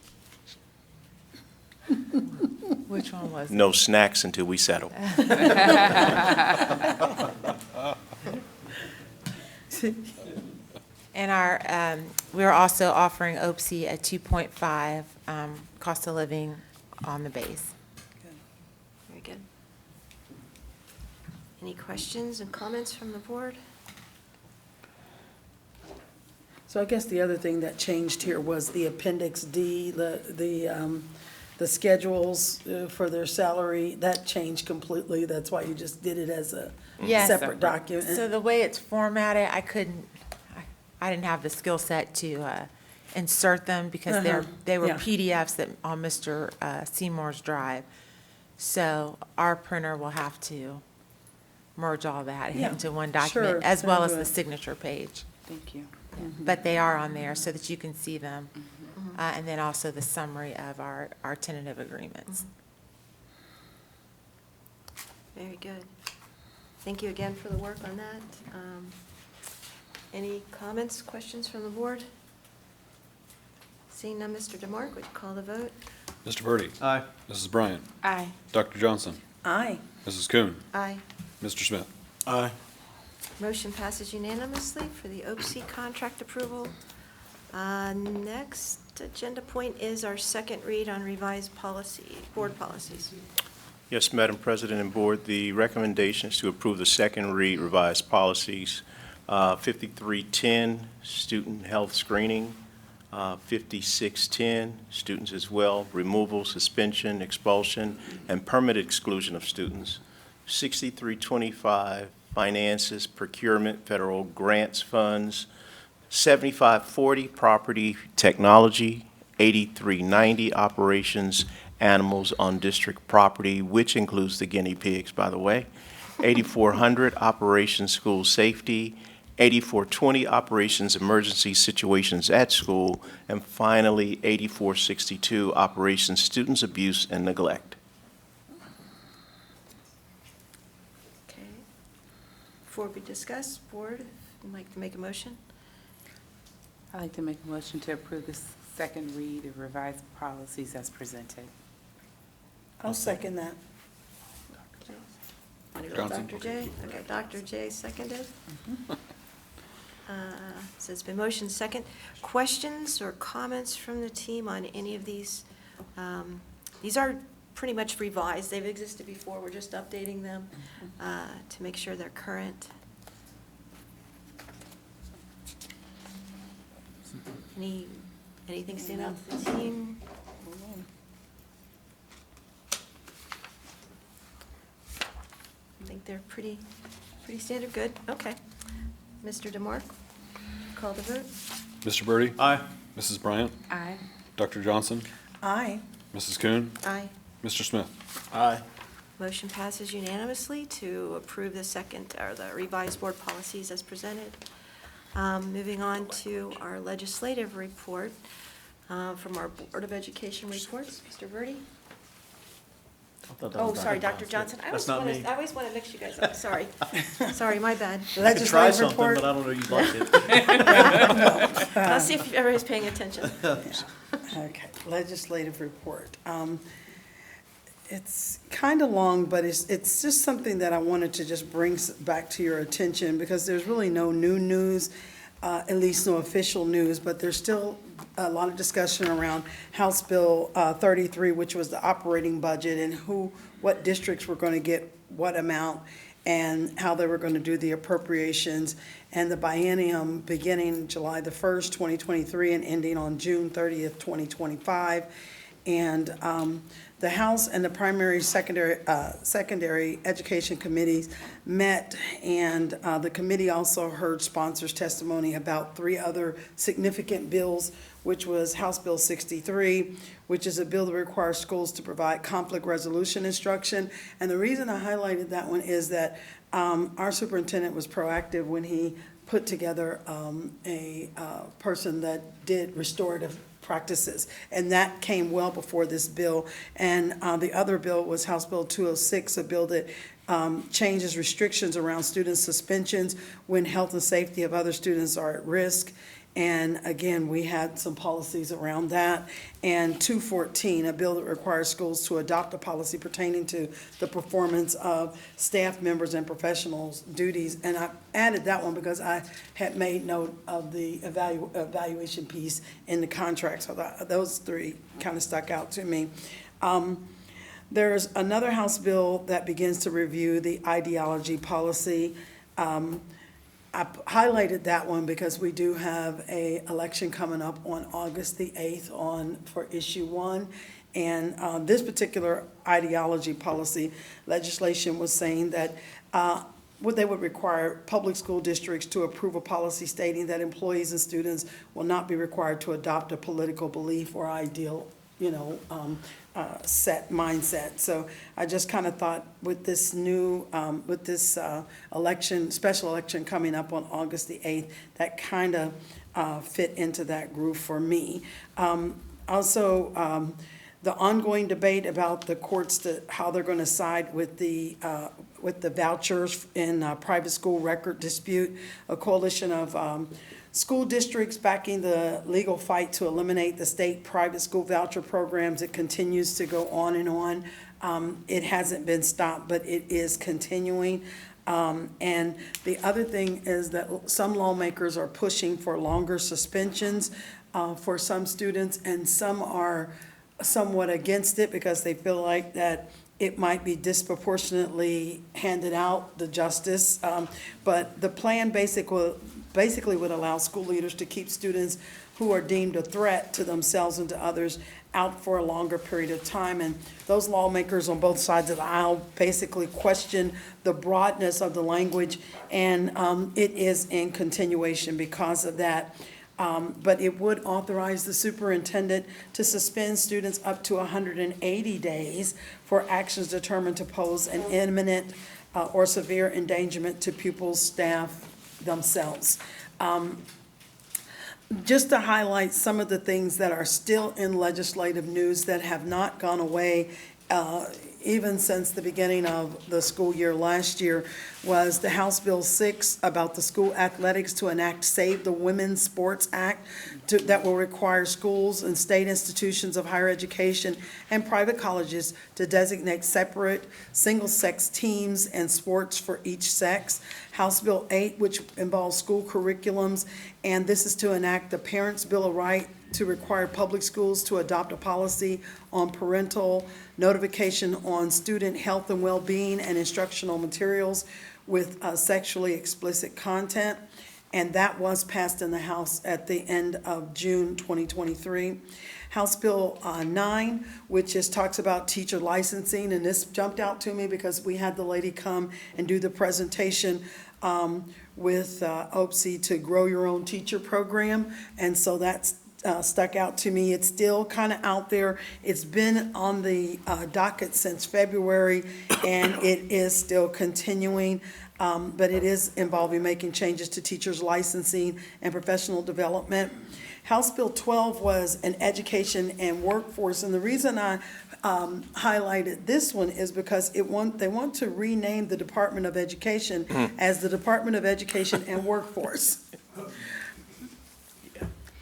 Which one was it? No snacks until we settle. And we're also offering OPSI a 2.5 cost of living on the base. Very good. Any questions and comments from the board? So I guess the other thing that changed here was the Appendix D, the schedules for their salary, that changed completely. That's why you just did it as a Yes. separate document. So the way it's formatted, I didn't have the skill set to insert them because they were Yeah. PDFs that, on Mr. Seymour's drive. So our printer will have to merge all that Yeah, into one sure, document, as well as that'll the do it. signature page. Thank you. But they are on there so that you can see them. And then also the summary of our tentative agreements. Very good. Thank you again for the work on that. Any comments, questions from the board? Seeing none, Mr. DeMark, would you call the vote? Mr. Birdie, Aye. Mrs. Bryant, Aye. Dr. Johnson, Aye. Mrs. Kuhn, Aye. Mr. Smith. Aye. Motion passes unanimously for the OPSI contract approval. Next agenda point is our second read on revised policy, board policies. Yes, Madam President and Board, the recommendation is to approve the second read revised policies. 5310, student health screening. 5610, students as well, removal, suspension, expulsion, and permanent exclusion of students. 6325, finances, procurement, federal grants funds. 7540, property technology. 8390, operations, animals on district property, which includes the guinea pigs, by the way. 8400, operations, school safety. 8420, operations, emergency situations at school. And finally, 8462, operations, students abuse and neglect. Okay. Before we discuss, board, would like to make a motion? I'd like to make a motion to approve the second read of revised policies as presented. I'll second that. Want to go with Johnson? Dr. J? Okay, Dr. J seconded. So it's been motioned second. Questions or comments from the team on any of these? These are pretty much revised. They've existed before. We're just updating them to make sure they're current. Anything stand out to the team? I think they're pretty standard. Good. Okay. Mr. DeMark, call the vote. Mr. Birdie, Aye. Mrs. Bryant, Aye. Dr. Johnson, Aye. Mrs. Kuhn, Aye. Mr. Smith. Aye. Motion passes unanimously to approve the revised board policies as presented. Moving on to our legislative report from our Board of Education reports. Mr. Birdie? Oh, sorry, Dr. Johnson. I That's not me. always want to mix you guys up. Sorry. Sorry, my bad. I could try Legislative something, report. but I don't know you'd like it. I'll see if everybody's paying attention. Okay, legislative report. It's kind of long, but it's just something that I wanted to just bring back to your attention because there's really no new news, at least no official news, but there's still a lot of discussion around House Bill 33, which was the operating budget and what districts were going to get what amount and how they were going to do the appropriations, and the biennium beginning July the 1st, 2023, and ending on June 30th, 2025. And the House and the primary secondary education committees met, and the committee also heard sponsors' testimony about 3 other significant bills, which was House Bill 63, which is a bill that requires schools to provide conflict resolution instruction. And the reason I highlighted that one is that our superintendent was proactive when he put together a person that did restorative practices, and that came well before this bill. And the other bill was House Bill 206, a bill that changes restrictions around student suspensions when health and safety of other students are at risk. And again, we had some policies around that. And 214, a bill that requires schools to adopt a policy pertaining to the performance of staff members and professionals' duties. And I added that one because I had made note of the evaluation piece in the contract. So those 3 kind of stuck out to me. There's another House bill that begins to review the ideology policy. I highlighted that one because we do have an election coming up on August the 8th for issue 1. And this particular ideology policy legislation was saying that they would require public school districts to approve a policy stating that employees and students will not be required to adopt a political belief or ideal, set mindset. So I just kind of thought with this new, election, special election coming up on August the 8th, that kind of fit into that groove for me. Also, the ongoing debate about the courts, how they're going to side with the vouchers in private school record dispute, a coalition of school districts backing the legal fight to eliminate the state private school voucher programs. It continues to go on and on. It hasn't been stopped, but it is continuing. And the other thing is that some lawmakers are pushing for longer suspensions for some students, and some are somewhat against it because they feel like that it might be disproportionately handed out, the justice. But the plan basically would allow school leaders to keep students who are deemed a threat to themselves and to others out for a longer period of time. And those lawmakers on both sides of the aisle basically question the broadness of the language, and it is in continuation because of that. But it would authorize the superintendent to suspend students up to 180 days for actions determined to pose an imminent or severe endangerment to pupils, staff, themselves. Just to highlight some of the things that are still in legislative news that have not gone away, even since the beginning of the school year last year, was the House Bill 6 about the school athletics to enact Save the Women's Sports Act that will require schools and state institutions of higher education and private colleges to designate separate single-sex teams and sports for each sex. House Bill 8, which involves school curriculums, and this is to enact the Parents' Bill of Rights to require public schools to adopt a policy on parental notification on student health and well-being and instructional materials with sexually explicit content. And that was passed in the House at the end of June 2023. House Bill 9, which talks about teacher licensing, and this jumped out to me because we had the lady come and do the presentation with OPSI to grow your own teacher program, and so that's stuck out to me. It's still kind of out there. It's been on the docket since February, and it is still continuing. But it is involving making changes to teachers' licensing and professional development. House Bill 12 was an education and workforce, and the reason I highlighted this one is because they want to rename the Department of Education as the Department of Education and Workforce.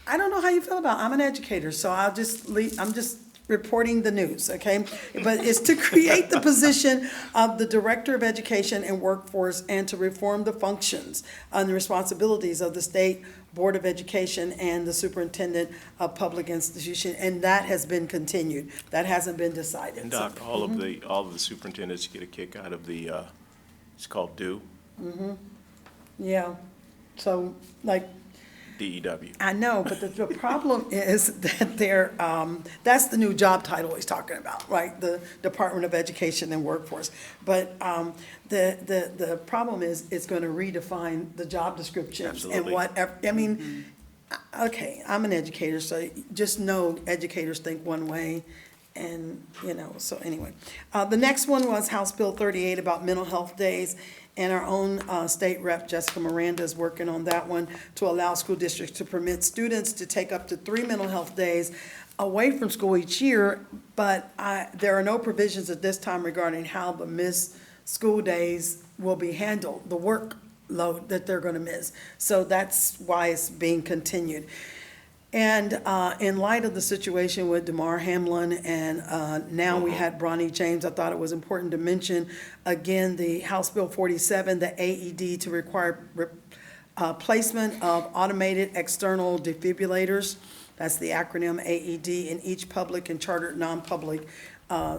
I don't know how you feel about it. I'm an educator, so I'm just reporting the news, okay? But it's to create the position of the Director of Education and Workforce and to reform the functions and the responsibilities of the State Board of Education and the Superintendent of Public Institution, and that has been continued. That hasn't been decided. And Doc, all of the superintendents get a kick out of the, it's called DO, Yeah, so like, DEW. I know, but the problem is that that's the new job title he's talking about, right? The Department of Education and Workforce. But the problem is it's going to redefine the job descriptions and Absolutely. whatever. I mean, okay, I'm an educator, so just know educators think one way. And, so anyway. The next one was House Bill 38 about mental health days. And our own state rep, Jessica Miranda, is working on that one to allow school districts to permit students to take up to 3 mental health days away from school each year. But there are no provisions at this time regarding how the missed school days will be handled, the workload that they're going to miss. So that's why it's being continued. And in light of the situation with Damar Hamlin and now we had Bronny James, I thought it was important to mention, again, the House Bill 47, the AED to require placement of automated external defibrillators. That's the acronym AED in each public and chartered non-public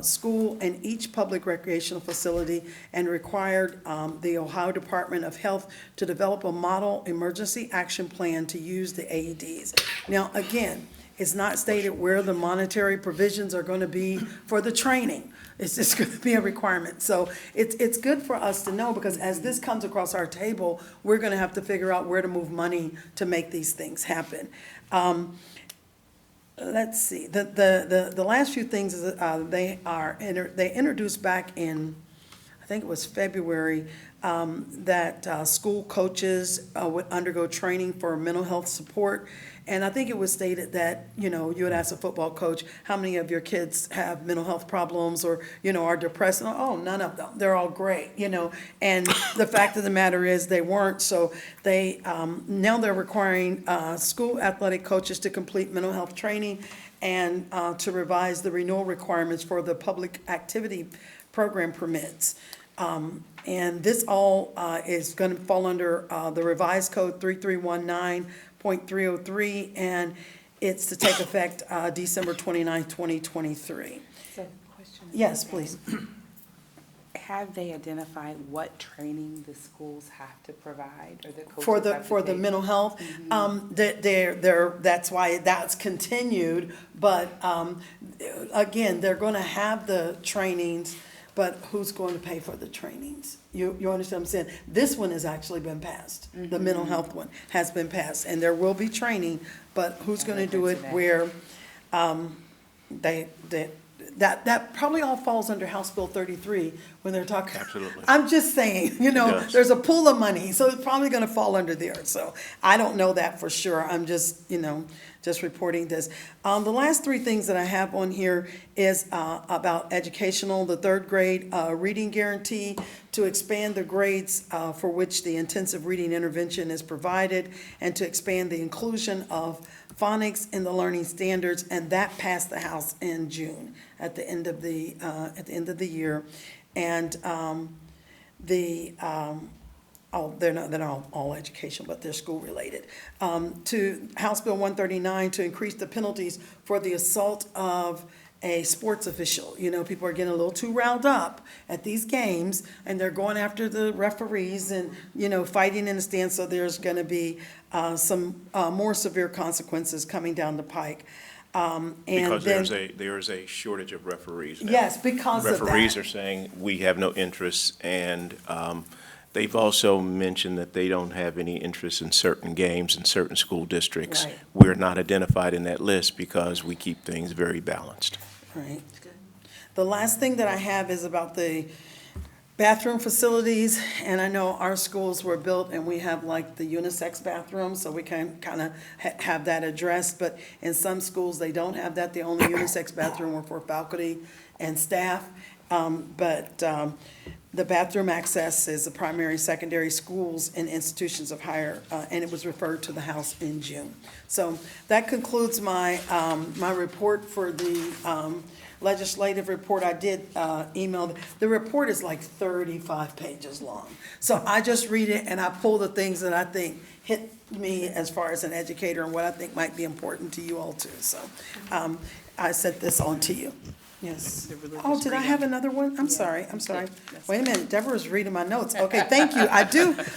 school and each public recreational facility, and required the Ohio Department of Health to develop a model emergency action plan to use the AEDs. Now, again, It's not stated where the monetary provisions are going to be for the training. It's just going to be a requirement. So it's good for us to know, because as this comes across our table, we're going to have to figure out where to move money to make these things happen. Let's see, the last few things is, they introduced back in, I think it was February, that school coaches would undergo training for mental health support. And I think it was stated that, you would ask a football coach, how many of your kids have mental health problems or, are depressed? And, oh, none of them. They're all great, And the fact of the matter is they weren't. So they, now they're requiring school athletic coaches to complete mental health training and to revise the renewal requirements for the public activity program permits. And this all is going to fall under the revised code 3319.303, and it's to take effect December 29, 2023. So, question. Yes, please. Have they identified what training the schools have to provide, or the coaches For the, have to for the take? mental health, that's why that's continued, but, again, they're gonna have the trainings, but who's going to pay for the trainings? You understand what I'm saying? This one has actually been passed. The mental health one has been passed, and there will be training, but who's gonna do it where, that probably all falls under House Bill 33 when they're talking. Absolutely. I'm just saying, does. there's a pool of money, so it's probably gonna fall under there. So I don't know that for sure. I'm just, just reporting this. The last three things that I have on here is about educational, the third grade reading guarantee, to expand the grades for which the intensive reading intervention is provided, and to expand the inclusion of phonics in the learning standards, and that passed the House in June at the end of the year. And they're not all education, but they're school related. To House Bill 139, to increase the penalties for the assault of a sports official. People are getting a little too riled up at these games, and they're going after the referees and, fighting in the stands. So there's going to be some more severe consequences coming down the pike. Because there is a shortage of referees now. Yes, because of that. Referees are saying, we have no interest, and they've also mentioned that they don't have any interest in certain games in certain school districts. Right. We're not identified in that list because we keep things very balanced. Right. The last thing that I have is about the bathroom facilities, and I know our schools were built and we have like the unisex bathrooms, so we can kind of have that addressed, but in some schools, they don't have that. The only unisex bathroom were for faculty and staff, but the bathroom access is the primary, secondary schools and institutions of higher, and it was referred to the House in June. So that concludes my, my report for the legislative report. I did email, the report is like 35 pages long. So I just read it and I pull the things that I think hit me as far as an educator and what I think might be important to you all too. So I sent this on to you. Yes. Oh, did I have another one? I'm sorry. Wait a minute, Deborah's reading my notes. Okay, thank you. I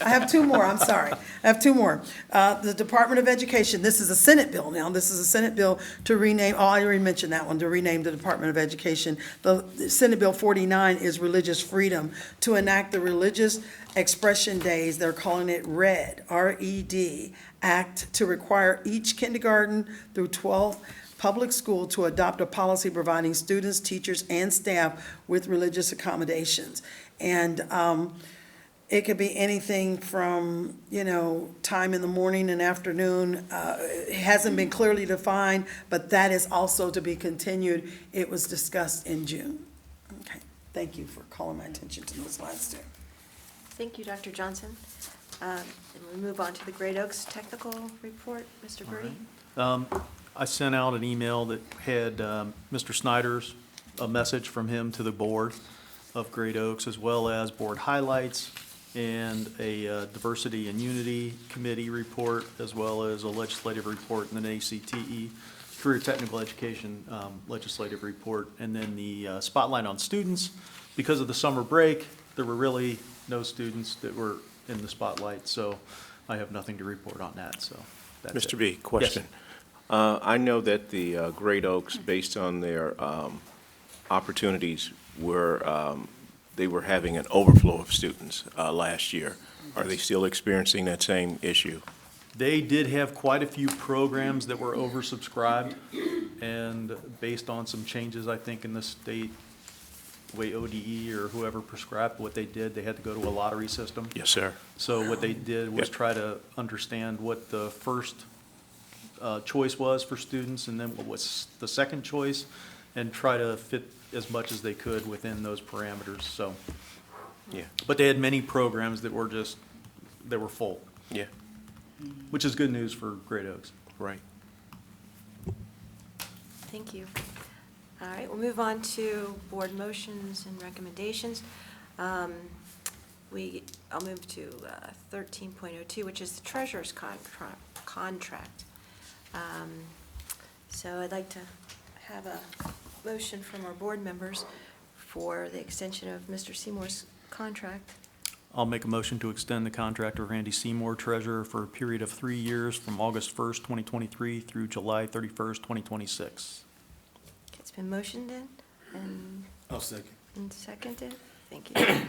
have two more, I'm sorry. I have two more. The Department of Education, this is a Senate bill now. This is a Senate bill to rename, I already mentioned that one, to rename the Department of Education. The Senate Bill 49 is religious freedom, to enact the Religious Expression Days, they're calling it RED, R-E-D, Act, to require each kindergarten through 12th public school to adopt a policy providing students, teachers, and staff with religious accommodations. And it could be anything from, time in the morning and afternoon. It hasn't been clearly defined, but that is also to be continued. It was discussed in June. Okay, thank you for calling my attention to those last two. Thank you, Dr. Johnson. And we move on to the Great Oaks Technical Report. Mr. Birdie? I sent out an email that had Mr. Snyder's, a message from him to the board of Great Oaks, as well as board highlights and a diversity and unity committee report, as well as a legislative report and an ACTE, career technical education legislative report, and then the spotlight on students. Because of the summer break, there were really no students that were in the spotlight, so I have nothing to report on that, so that's it. Mr. B, question. Yes. I know that the Great Oaks, based on their opportunities, they were having an overflow of students last year. Are they still experiencing that same issue? They did have quite a few programs that were oversubscribed, and based on some changes, I think, in the state, the way ODE or whoever prescribed what they did, they had to go to a lottery system. Yes, sir. So what they did was Yep. try to understand what the first choice was for students, and then what was the second choice, and try to fit as much as they could within those parameters, so. Yeah. But they had many programs that were full, Yeah, which is good news for Great Oaks. right. Thank you. All right, we'll move on to board motions and recommendations. I'll move to 13.02, which is the treasurer's contract. So I'd like to have a motion from our board members for the extension of Mr. Seymour's contract. I'll make a motion to extend the contract of Randy Seymour, treasurer, for a period of 3 years from August 1st, 2023 through July 31st, 2026. It's been motioned in I'll second. and seconded. Thank you.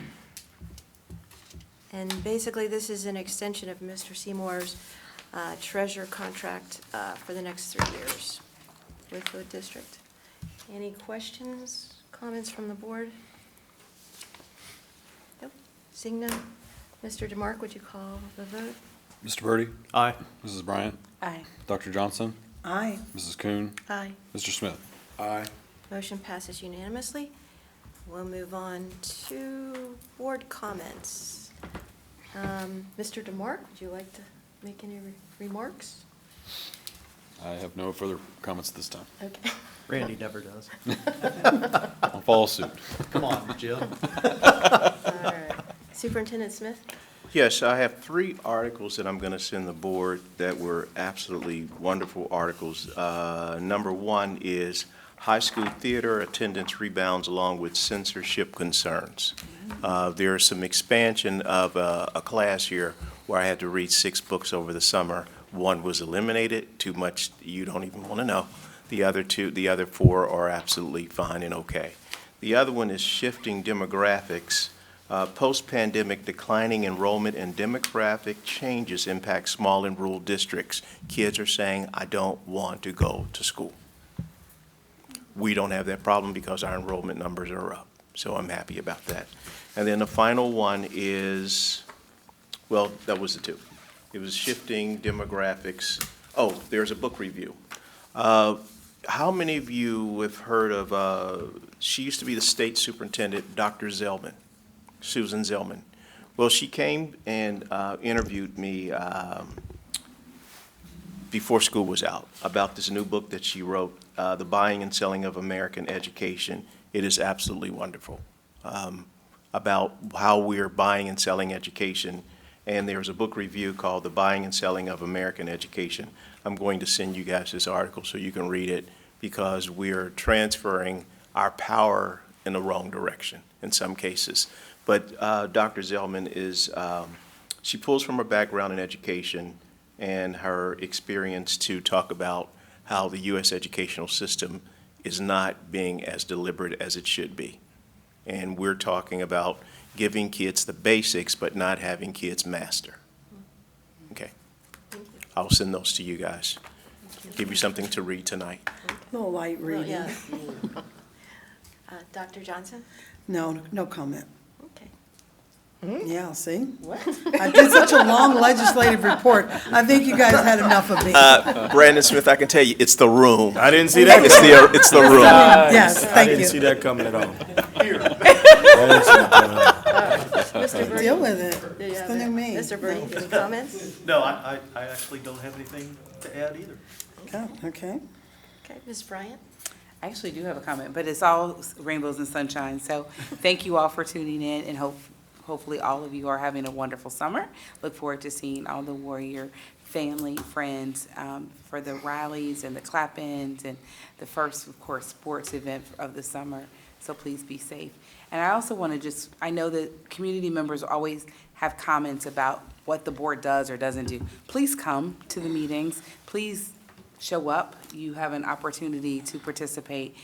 And basically, this is an extension of Mr. Seymour's treasurer contract for the next 3 years with the district. Any questions, comments from the board? Nope. Seeing none. Mr. DeMark, would you call the vote? Mr. Birdie, Aye. Mrs. Bryant, Aye. Dr. Johnson, Aye. Mrs. Kuhn, Aye. Mr. Smith. Aye. Motion passes unanimously. We'll move on to board comments. Mr. DeMark, would you like to make any remarks? I have no further comments at this time. Okay. Randy never does. I'll follow suit. Come on, Jim. All right. Superintendent Smith? Yes, I have 3 articles that I'm going to send the board that were absolutely wonderful articles. Number 1 is high school theater attendance rebounds along with censorship concerns. There's some expansion of a class here where I had to read 6 books over the summer. 1 was eliminated, too much you don't even want to know. The other 4 are absolutely fine and okay. The other one is shifting demographics. Post-pandemic, declining enrollment and demographic changes impact small and rural districts. Kids are saying, I don't want to go to school. We don't have that problem because our enrollment numbers are up, so I'm happy about that. And then the final one is, well, that was the 2. It was shifting demographics. Oh, there's a book review. How many of you have heard of, she used to be the state superintendent, Dr. Zellman, Susan Zellman. Well, she came and interviewed me before school was out about this new book that she wrote, The Buying and Selling of American Education. It is absolutely wonderful, about how we're buying and selling education. And there's a book review called The Buying and Selling of American Education. I'm going to send you guys this article so you can read it, because we're transferring our power in the wrong direction in some cases. But Dr. Zellman is, she pulls from her background in education and her experience to talk about how the U.S. educational system is not being as deliberate as it should be. And we're talking about giving kids the basics, but not having kids master. Okay. I'll send those to you guys. Give you something to read tonight. A little light Well, reading. yeah. Dr. Johnson? No comment. Okay. Yeah, see? What? I did such a long legislative report. I think you guys had enough of me. Brandon Smith, I can tell you, it's the room. I didn't see that. It's the room. Yes, I thank didn't see you. that coming at all. I didn't see that coming at all. Mr. Birdie? Deal with it. Do you It's have the new it? me. Mr. Birdie, any comments? No, I actually don't have anything to add either. Oh, okay. Okay, Ms. Bryant? I actually do have a comment, but it's all rainbows and sunshine. So thank you all for tuning in, and hopefully all of you are having a wonderful summer. Look forward to seeing all the Warrior family, friends, for the rallies and the clap-ins and the first, of course, sports event of the summer. So please be safe. And I also want to I know that community members always have comments about what the board does or doesn't do. Please come to the meetings. Please show up. You have an opportunity to participate.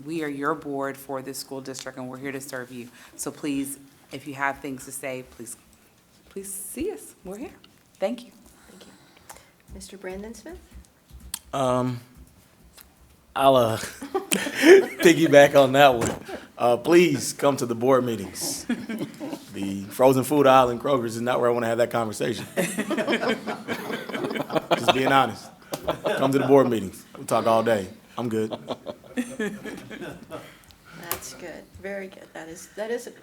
We are your board for this school district, and we're here to serve you. So please, if you have things to say, please see us. We're here. Thank you. Thank you. Mr. Brandon Smith? I'll piggyback on that one. Please come to the board meetings. The frozen food aisle in Kroger's is not where I want to have that conversation. Just being honest. Come to the board meetings. We'll talk all day. I'm good. That's good, very good. That is a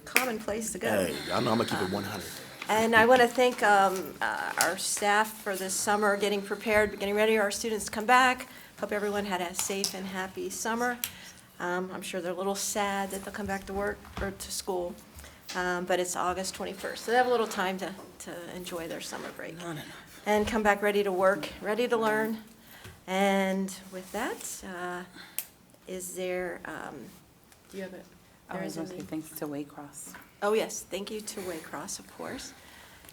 common place to go. Hey, I know I'm gonna keep it 100. And I want to thank our staff for this summer, getting prepared, getting ready for our students to come back. Hope everyone had a safe and happy summer. I'm sure they're a little sad that they'll come back to work or to school, but it's August 21st, so they have a little time to enjoy their summer break. And come back ready to work, ready to learn. And with that, is there, do you have a? I was going to say thanks to Waycross. Oh, yes, thank you to Waycross, of course.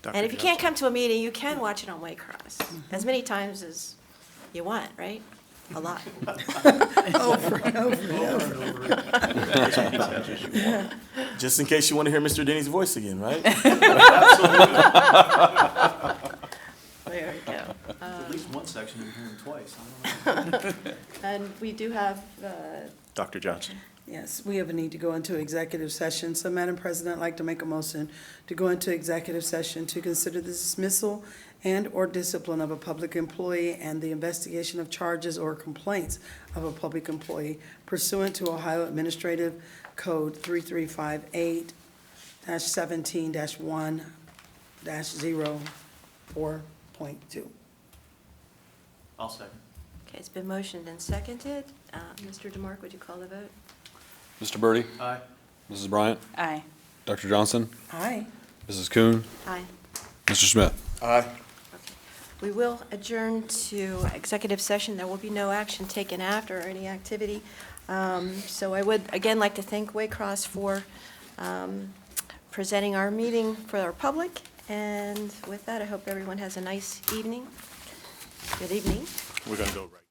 Dr. And if you can't come to a meeting, you can watch it on Waycross, as many times as you want, right? A lot. Just in case you want to hear Mr. Denny's voice again, right? There we go. At least one section you hear him twice. I don't know. And we do have, Dr. Johnson. Yes, we have a need to go into executive session. So, Madam President, I'd like to make a motion to go into executive session to consider the dismissal and/or discipline of a public employee and the investigation of charges or complaints of a public employee pursuant to Ohio Administrative Code 3358-17-1-04.2. I'll second. okay, it's been motioned and seconded. Mr. DeMark, would you call the vote? Mr. Birdie? Aye. Mrs. Bryant? Aye. Dr. Johnson? Aye. Mrs. Kuhn? Aye. Mr. Smith? Aye. We will adjourn to executive session. There will be no action taken after or any activity. So I would, again, like to thank Waycross for presenting our meeting for our public. And with that, I hope everyone has a nice evening. Good evening. We're gonna go right.